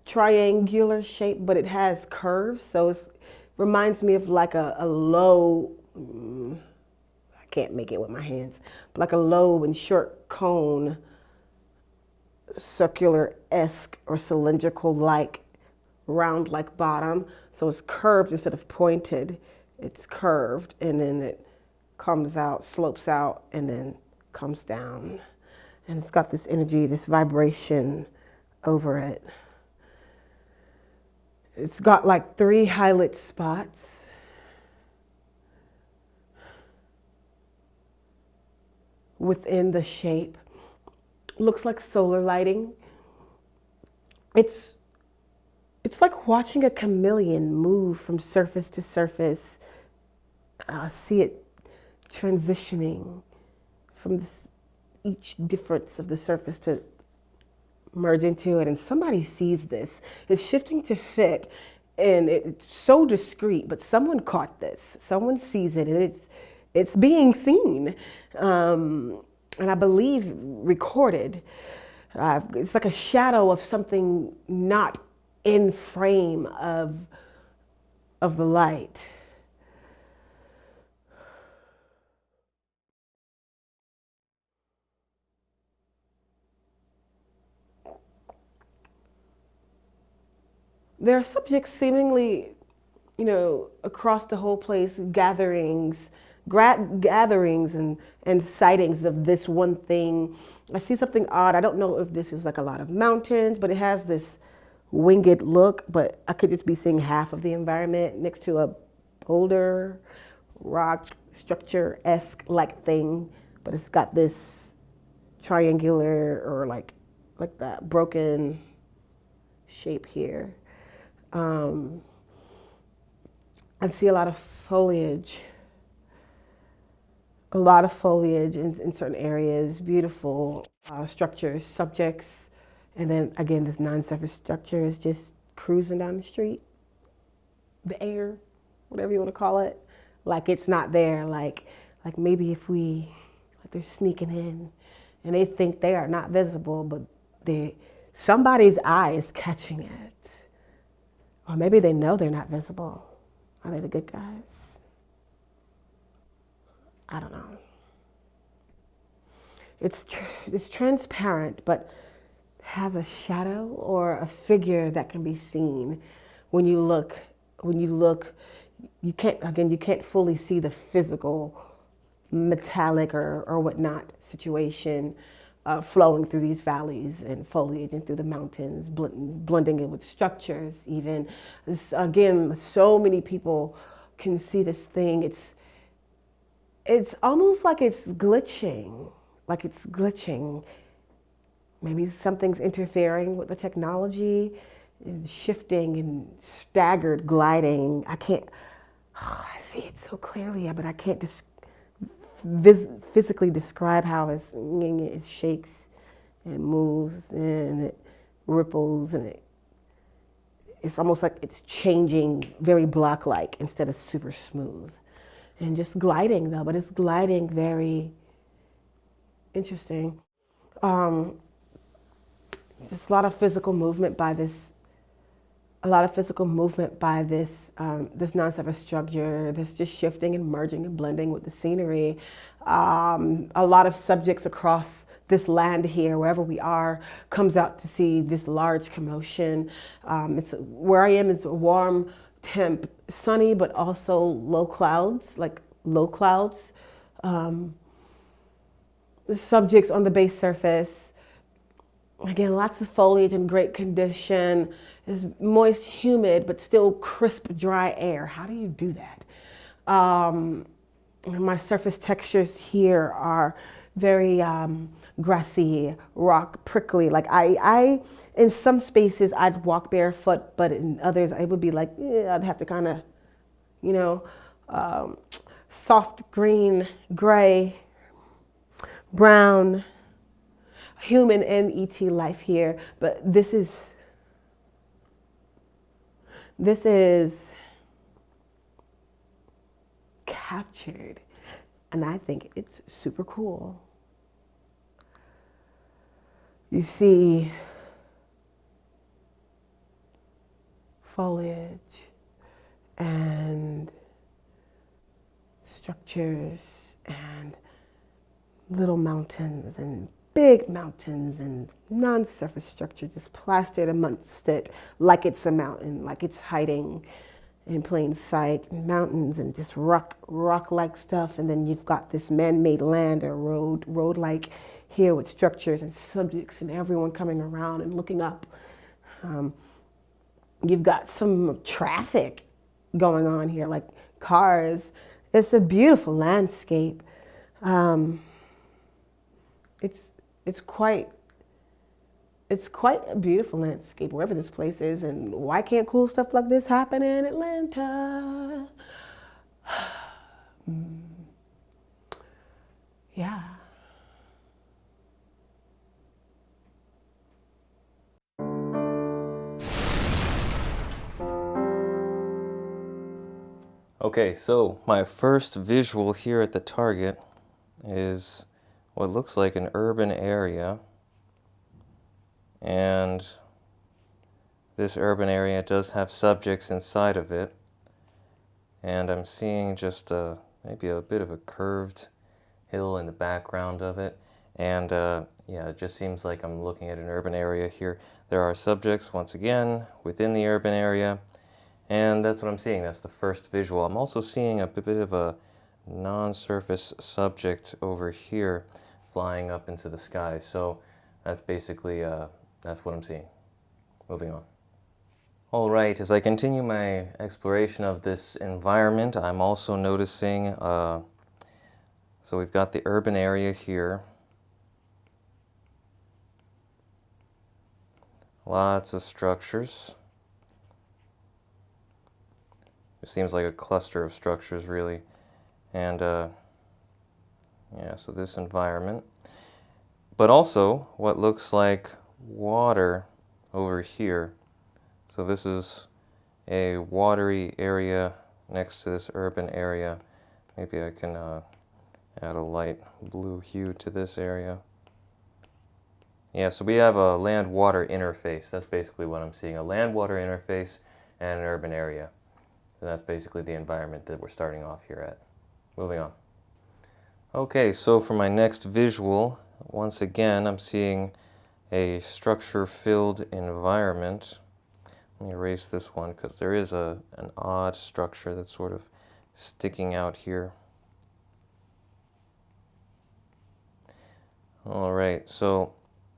triangular shape, but it has curves. So it reminds me of like a low, I can't make it with my hands, but like a low and short cone, circular-esque or cylindrical-like, round-like bottom. So it's curved instead of pointed. It's curved, and then it comes out, slopes out, and then comes down. And it's got this energy, this vibration over it. It's got like 3 highlight spots. Within the shape. Looks like solar lighting. It's like watching a chameleon move from surface to surface. See it transitioning from each difference of the surface to merge into it. And somebody sees this. It's shifting to fit, and it's so discreet, but someone caught this. Someone sees it, and it's being seen. And I believe recorded. It's like a shadow of something not in frame of the light. There are subjects seemingly, across the whole place, gatherings and sightings of this one thing. I see something odd. I don't know if this is like a lot of mountains, but it has this winged look, but I could just be seeing half of the environment next to a boulder, rock, structure-esque like thing, but it's got this triangular or like that broken shape here. I see a lot of foliage in certain areas, beautiful structures, subjects, and then again, this non-surface structure is just cruising down the street, the air, whatever you want to call it, like it's not there, like maybe if they're sneaking in and they think they are not visible, but somebody's eye is catching it. Or maybe they know they're not visible. Are they the good guys? I don't know. It's transparent, but has a shadow or a figure that can be seen. When you look, you can't fully see the physical, metallic or whatnot situation flowing through these valleys and foliage and through the mountains, blending it with structures even. Again, so many people can see this thing. It's almost like it's glitching, Maybe something's interfering with the technology, and shifting and staggered gliding. I see it so clearly, but I can't physically describe how it shakes and moves and it ripples, and it's almost like it's changing very block-like instead of super smooth. And just gliding though, but it's gliding very interesting. Just a lot of physical movement by this. This non-surface structure. This just shifting and merging and blending with the scenery. A lot of subjects across this land here, wherever we are, comes out to see this large commotion. Where I am is a warm temp, sunny, but also low clouds. Subjects on the base surface. Again, lots of foliage in great condition. It's moist, humid, but still crisp, dry air. How do you do that? My surface textures here are very grassy, rock, prickly. Like I in some spaces I'd walk barefoot, but in others I would be like, I'd have to kind of, soft green, gray, brown, human and ET life here. But this is captured, and I think it's super cool. You see foliage and structures and little mountains and big mountains and non-surface structures just plastered amongst it like it's a mountain, like it's hiding in plain sight, and mountains and just rock-like stuff. And then you've got this man-made land or road-like here with structures and subjects and everyone coming around and looking up. You've got some traffic going on here, like cars. It's a beautiful landscape. It's quite a beautiful landscape wherever this place is. And why can't cool stuff like this happen in Atlanta? Yeah. Okay, so my first visual here at the target is what looks like an urban area, and this urban area does have subjects inside of it, and I'm seeing just maybe a bit of a curved hill in the background of it, and yeah, it just seems like I'm looking at an urban area here. There are subjects, once again, within the urban area, and that's what I'm seeing. That's the first visual. I'm also seeing a bit of a non-surface subject over here flying up into the sky. So that's basically, that's what I'm seeing. Moving on. All right, as I continue my exploration of this environment, I'm also noticing, so we've got the urban area here. Lots of structures. It seems like a cluster of structures, really. And yeah, so this environment. But also what looks like water over here. So this is a watery area next to this urban area. Maybe I can add a light blue hue to this area. Yeah, so we have a land-water interface. That's basically what I'm seeing, a land-water interface and an urban area. So that's basically the environment that we're starting off here at. Moving on. Okay, so for my next visual, once again, I'm seeing a structure-filled environment. Let me erase this one because there is an odd structure that's sort of sticking out here. All right, so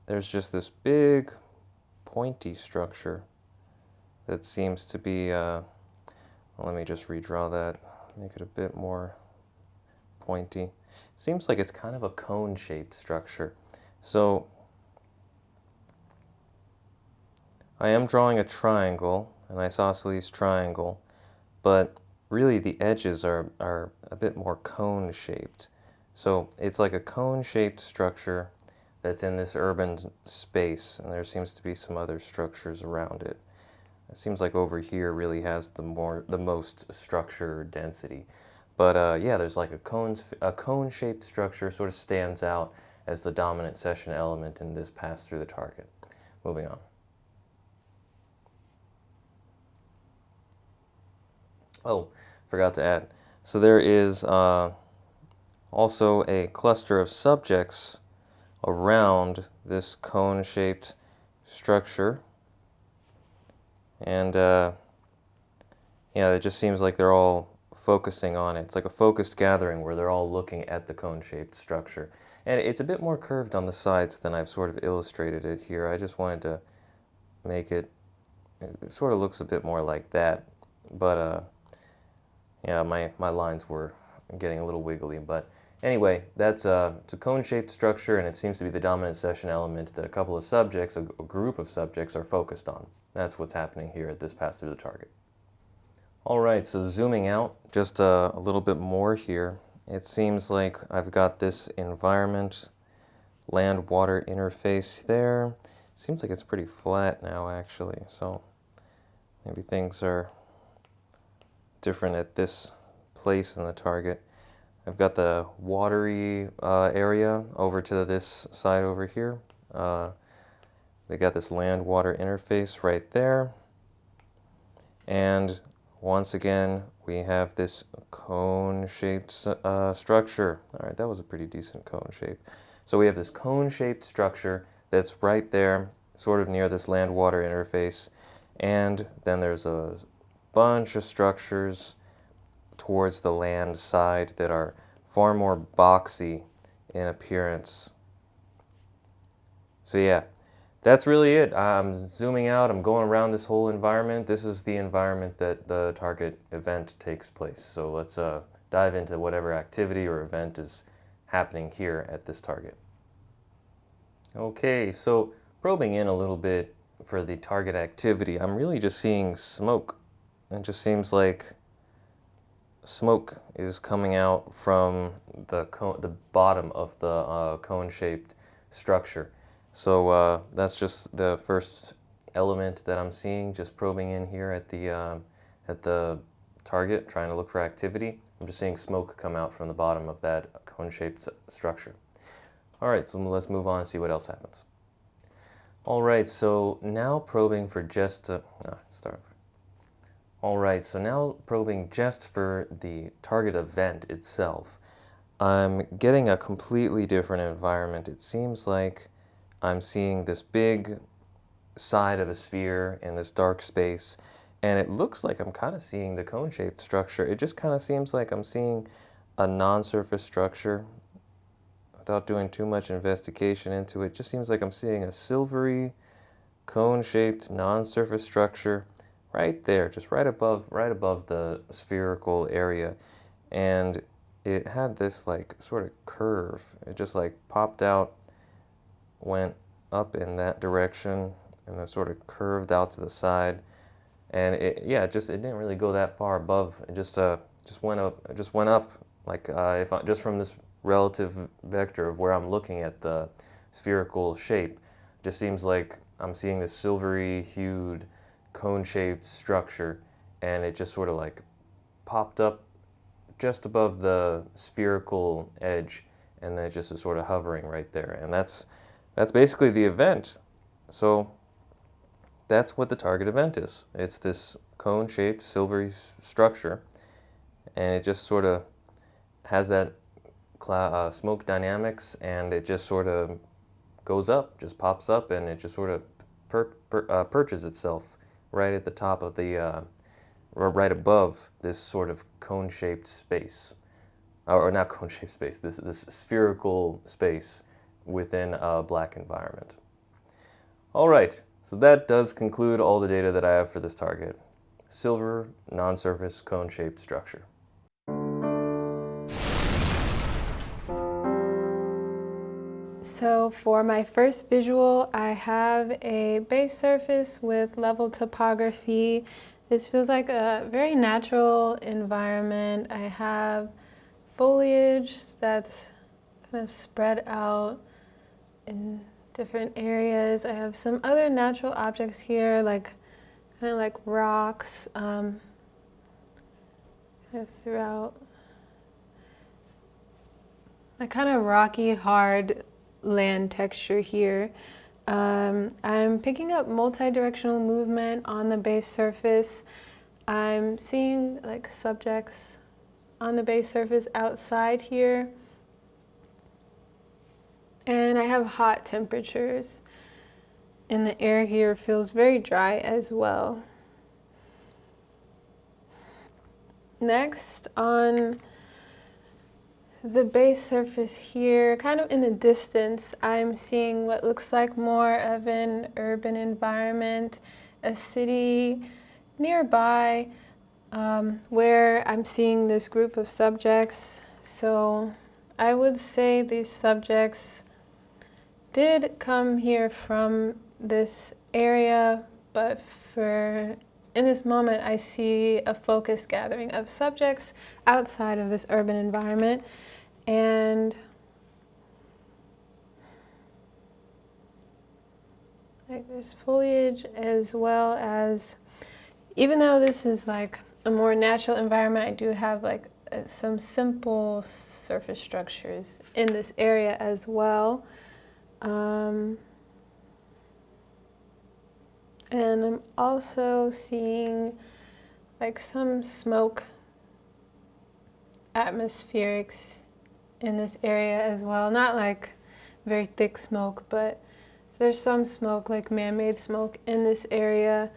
there's just this big pointy structure that seems to be, well, let me just redraw that, make it a bit more pointy. Seems like it's kind of a cone-shaped structure. So I am drawing a triangle, an isosceles triangle, but really the edges are a bit more cone-shaped. So it's like a cone-shaped structure that's in this urban space, and there seems to be some other structures around it. It seems like over here really has the most structure density. But yeah, there's like a cone-shaped structure sort of stands out as the dominant session element in this pass through the target. Moving on. Oh, forgot to add. So there is also a cluster of subjects around this cone-shaped structure. And yeah, it just seems like they're all focusing on it. It's like a focused gathering where they're all looking at the cone-shaped structure. And it's a bit more curved on the sides than I've sort of illustrated it here. I just wanted to make it, it sort of looks a bit more like that. But yeah, my lines were getting a little wiggly. But anyway, that's it's a cone-shaped structure, and it seems to be the dominant session element that a couple of subjects, a group of subjects, are focused on. That's what's happening here at this pass through the target. All right, so zooming out just a little bit more here, it seems like I've got this environment, land-water interface there. Seems like it's pretty flat now, actually, so maybe things are different at this place in the target. I've got the watery area over to this side over here. They got this land-water interface right there. And once again, we have this cone-shaped structure. All right, that was a pretty decent cone shape. So we have this cone-shaped structure that's right there, sort of near this land-water interface. And then there's a bunch of structures towards the land side that are far more boxy in appearance. So yeah, that's really it. I'm zooming out, I'm going around this whole environment. This is the environment that the target event takes place. So let's dive into whatever activity or event is happening here at this target. Okay, so probing in a little bit for the target activity, I'm really just seeing smoke. It just seems like smoke is coming out from the bottom of the cone-shaped structure. So that's just the first element that I'm seeing, just probing in here at the target, trying to look for activity. I'm just seeing smoke come out from the bottom of that cone-shaped structure. All right, so let's move on and see what else happens. All right, so now probing for just All right, so now probing just for the target event itself. I'm getting a completely different environment. It seems like I'm seeing this big side of a sphere in this dark space, and it looks like I'm kind of seeing the cone-shaped structure. It just kind of seems like I'm seeing a non-surface structure. Without doing too much investigation into it, it just seems like I'm seeing a silvery, cone-shaped, non-surface structure right there, just right above the spherical area. And it had this like sort of curve. It just like popped out, went up in that direction, and then sort of curved out to the side. And it didn't really go that far above. It just went up. It just went up. Like just from this relative vector of where I'm looking at the spherical shape, just seems like I'm seeing this silvery hued cone-shaped structure, and it just sort of like popped up just above the spherical edge, and then it just is sort of hovering right there. And that's basically the event. So that's what the target event is. It's this cone-shaped silvery structure, and it just sort of has that smoke dynamics, and it just sort of goes up, just pops up, and it just sort of perches itself right at the top of the, or right above this sort of cone-shaped space, or not cone-shaped space, this spherical space within a black environment. All right, so that does conclude all the data that I have for this target. Silver, non-surface, cone-shaped structure. So for my first visual, I have a base surface with level topography. This feels like a very natural environment. I have foliage that's kind of spread out in different areas. I have some other natural objects here, like kind of like rocks, kind of throughout. A kind of rocky, hard land texture here. I'm picking up multi-directional movement on the base surface. I'm seeing like subjects on the base surface outside here. And I have hot temperatures. And the air here feels very dry as well. Next, on the base surface here, kind of in the distance, I'm seeing what looks like more of an urban environment, a city nearby, where I'm seeing this group of subjects. So I would say these subjects did come here from this area, but in this moment I see a focus gathering of subjects outside of this urban environment. And like there's foliage, as well as, even though this is like a more natural environment, I do have like some simple surface structures in this area as well. And I'm also seeing like some smoke atmospherics in this area as well. Not like very thick smoke, but there's some smoke, like man-made smoke in this area.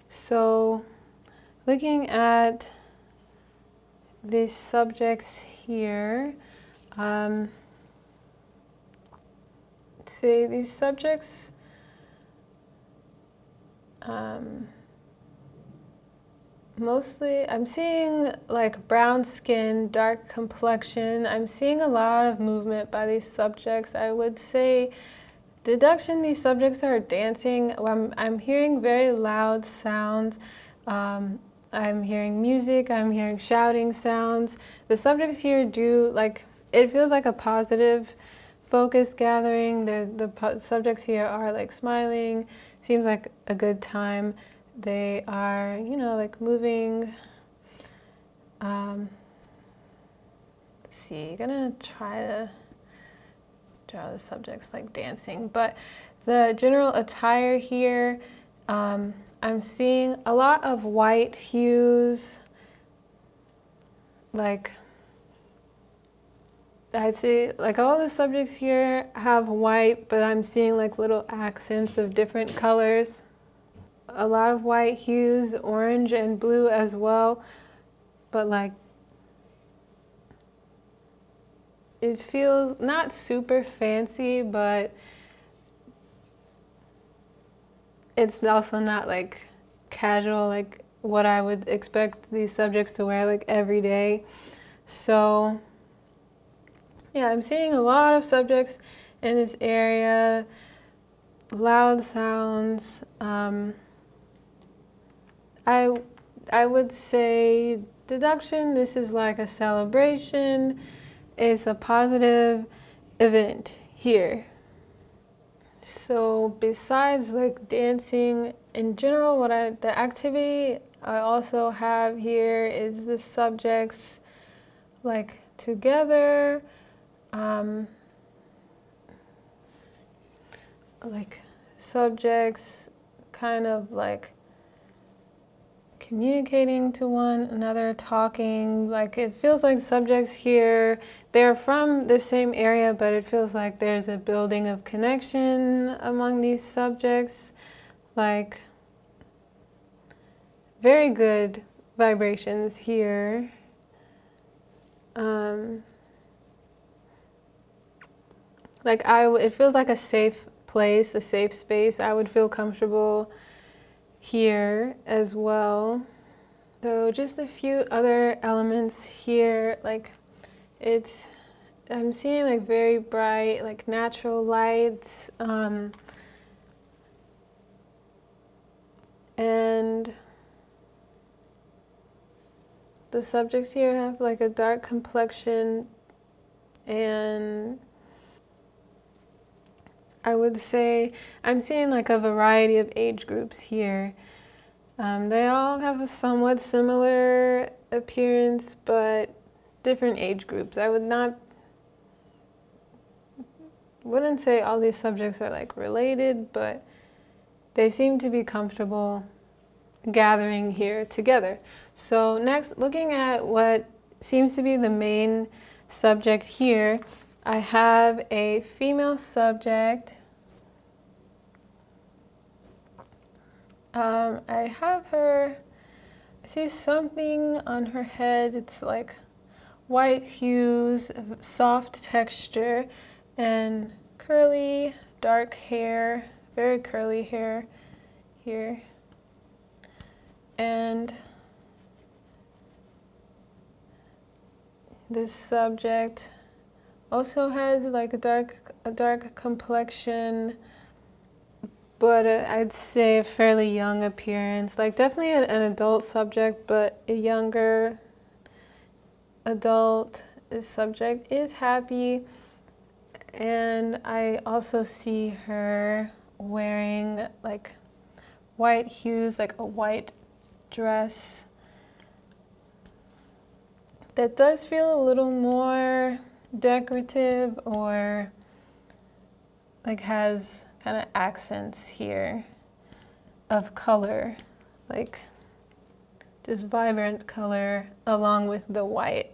So looking at these subjects here, see these subjects, mostly I'm seeing like brown skin, dark complexion. I'm seeing a lot of movement by these subjects. I would say deduction, these subjects are dancing. I'm hearing very loud sounds. I'm hearing music, I'm hearing shouting sounds. The subjects here do, like, it feels like a positive focus gathering. The subjects here are like smiling, seems like a good time. They are, you know, like moving. Let's see, gonna try to draw the subjects like dancing, but the general attire here, I'm seeing a lot of white hues, like I'd say like all the subjects here have white, but I'm seeing like little accents of different colors. A lot of white hues, orange and blue as well, but like it feels not super fancy, but it's also not like casual, like what I would expect these subjects to wear like every day. So yeah, I'm seeing a lot of subjects in this area, loud sounds. I would say deduction, this is like a celebration, it's a positive event here. So besides like dancing in general, the activity I also have here is the subjects like together, like subjects kind of like communicating to one another, talking, like it feels like subjects here, they're from the same area, but it feels like there's a building of connection among these subjects, like very good vibrations here. Like it feels like a safe place, a safe space. I would feel comfortable here as well. So just a few other elements here, like I'm seeing like very bright, like natural lights, and the subjects here have like a dark complexion, and I would say I'm seeing like a variety of age groups here. They all have a somewhat similar appearance, but different age groups. I wouldn't say all these subjects are like related, but they seem to be comfortable gathering here together. So next, looking at what seems to be the main subject here, I have a female subject. I have her, I see something on her head. It's like white hues, soft texture, and curly, dark hair, very curly hair here. And this subject also has like a dark complexion, but I'd say a fairly young appearance. Like definitely an adult subject, but a younger adult subject is happy. And I also see her wearing like white hues, like a white dress that does feel a little more decorative, or like has kind of accents here of color, like just vibrant color along with the white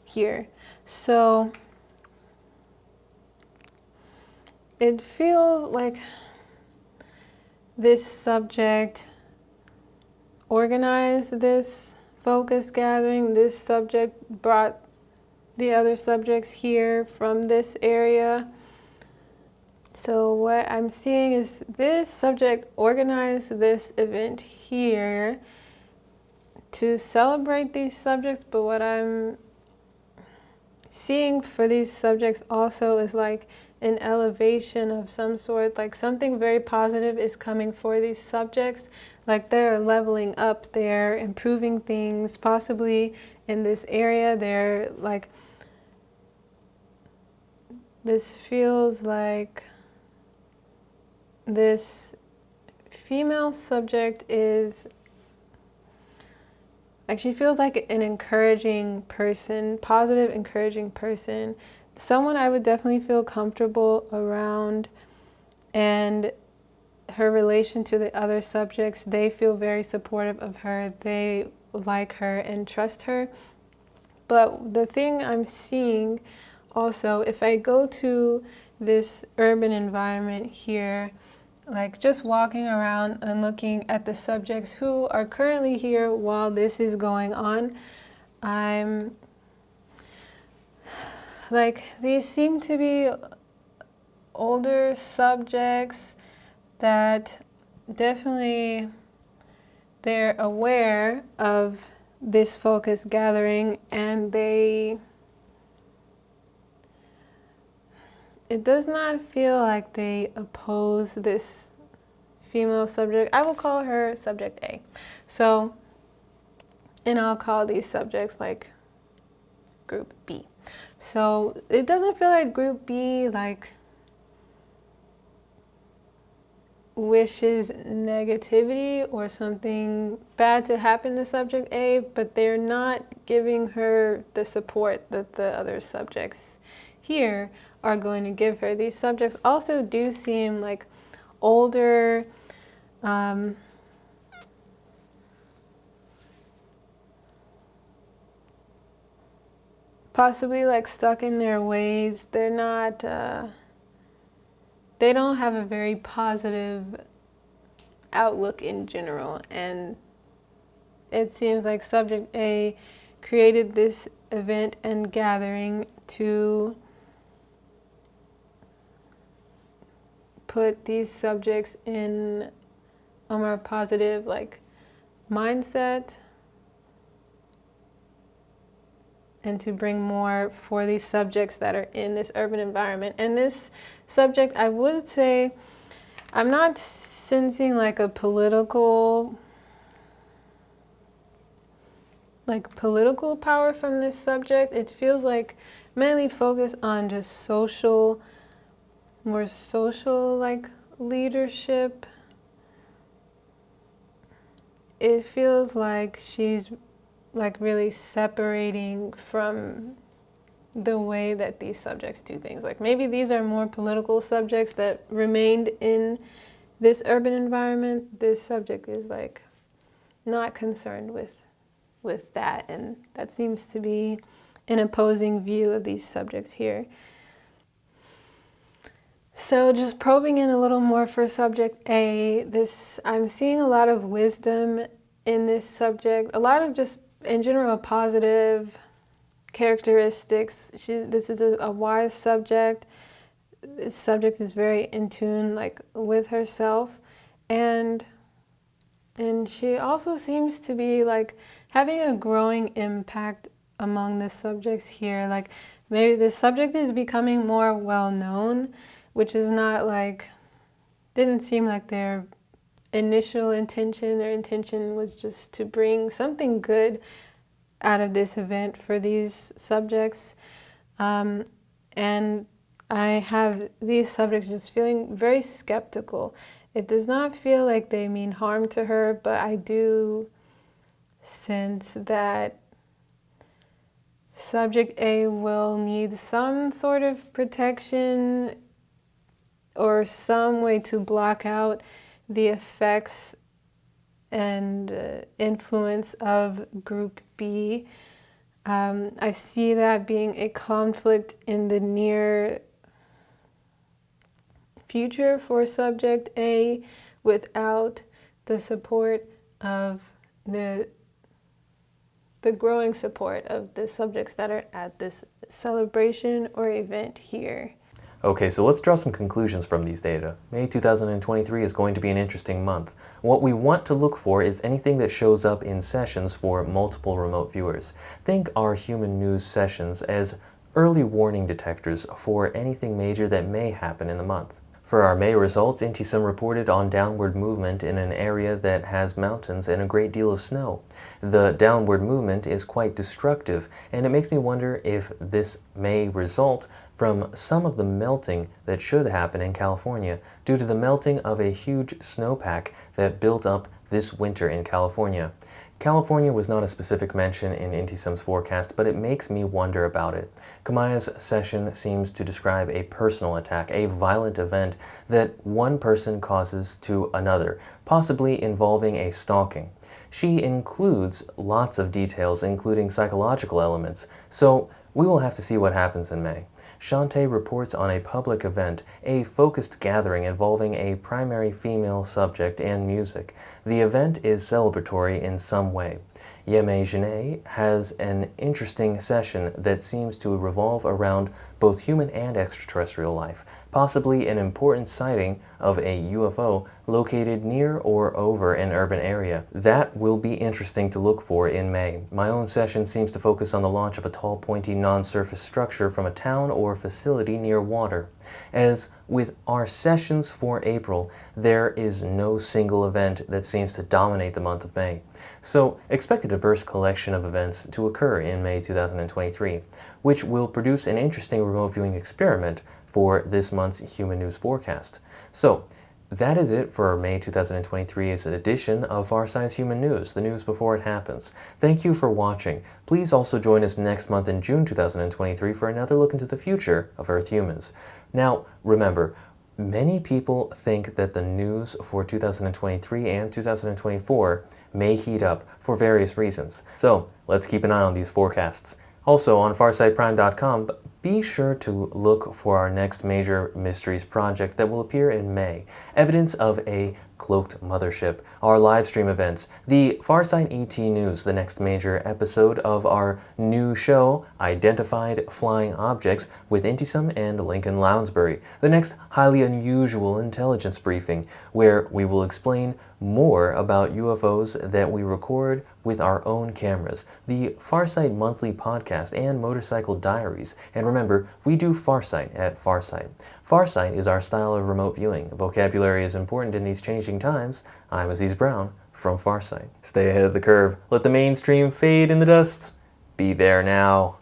here. So it feels like this subject organized this focus gathering. This subject brought the other subjects here from this area. So what I'm seeing is this subject organized this event here to celebrate these subjects, but what I'm seeing for these subjects also is like an elevation of some sort, like something very positive is coming for these subjects, like they're leveling up, they're improving things, possibly in this area. They're like, this feels like this female subject is, like, she feels like an encouraging person, positive, encouraging person, someone I would definitely feel comfortable around. And her relation to the other subjects, they feel very supportive of her, they like her and trust her. But the thing I'm seeing also, if I go to this urban environment here, like just walking around and looking at the subjects who are currently here while this is going on, I'm like, these seem to be older subjects that definitely they're aware of this focus gathering, and it does not feel like they oppose this female subject. I will call her subject A. So, and I'll call these subjects like group B. So it doesn't feel like group B like wishes negativity or something bad to happen to subject A, but they're not giving her the support that the other subjects here are going to give her. These subjects also do seem like older, possibly like stuck in their ways. They're not, they don't have a very positive outlook in general. And it seems like subject A created this event and gathering to put these subjects in a more positive like mindset, and to bring more for these subjects that are in this urban environment. And this subject, I would say, I'm not sensing like a political power from this subject. It feels like mainly focused on just social, more social like leadership. It feels like she's like really separating from the way that these subjects do things. Like maybe these are more political subjects that remained in this urban environment. This subject is like not concerned with that, and that seems to be an opposing view of these subjects here. So just probing in a little more for subject A, I'm seeing a lot of wisdom in this subject, a lot of just in general positive characteristics. This is a wise subject. This subject is very in tune like with herself, and she also seems to be like having a growing impact among the subjects here. Like maybe this subject is becoming more well known, which is not like, didn't seem like their initial intention. Their intention was just to bring something good out of this event for these subjects. And I have these subjects just feeling very skeptical. It does not feel like they mean harm to her, but I do sense that subject A will need some sort of protection or some way to block out the effects and influence of group B. I see that being a conflict in the near future for subject A without the support of the growing support of the subjects that are at this celebration or event here. Okay, so let's draw some conclusions from these data. May 2023 is going to be an interesting month. What we want to look for is anything that shows up in sessions for multiple remote viewers. Think our human news sessions as early warning detectors for anything major that may happen in the month. For our May results, Intysam reported on downward movement in an area that has mountains and a great deal of snow. The downward movement is quite destructive, and it makes me wonder if this may result from some of the melting that should happen in California due to the melting of a huge snowpack that built up this winter in California. California was not a specific mention in Intysam's forecast, but it makes me wonder about it. Kahmia's session seems to describe a personal attack, a violent event that one person causes to another, possibly involving a stalking. She includes lots of details, including psychological elements, so we will have to see what happens in May. Shantae reports on a public event, a focused gathering involving a primary female subject and music. The event is celebratory in some way. Yeme Jeaneé has an interesting session that seems to revolve around both human and extraterrestrial life, possibly an important sighting of a UFO located near or over an urban area. That will be interesting to look for in May. My own session seems to focus on the launch of a tall, pointy, non-surface structure from a town or facility near water. As with our sessions for April, there is no single event that seems to dominate the month of May. So expect a diverse collection of events to occur in May 2023, which will produce an interesting remote viewing experiment for this month's Human News Forecast. So that is it for May 2023's edition of Farsight's Human News, the news before it happens. Thank you for watching. Please also join us next month in June 2023 for another look into the future of Earth humans. Now, remember, many people think that the news for 2023 and 2024 may heat up for various reasons. So let's keep an eye on these forecasts. Also on FarsightPrime.com, be sure to look for our next major mysteries project that will appear in May. Evidence of a cloaked mothership, our live stream events, the Farsight ET News, the next major episode of our new show, Identified Flying Objects with Intysam and Lincoln Lounsbury, the next highly unusual intelligence briefing, where we will explain more about UFOs that we record with our own cameras, the Farsight Monthly Podcast and Motorcycle Diaries, and remember, we do Farsight at Farsight. Farsight is our style of remote viewing. Vocabulary is important in these changing times. I'm Aziz Brown from Farsight. Stay ahead of the curve. Let the mainstream fade in the dust. Be there now.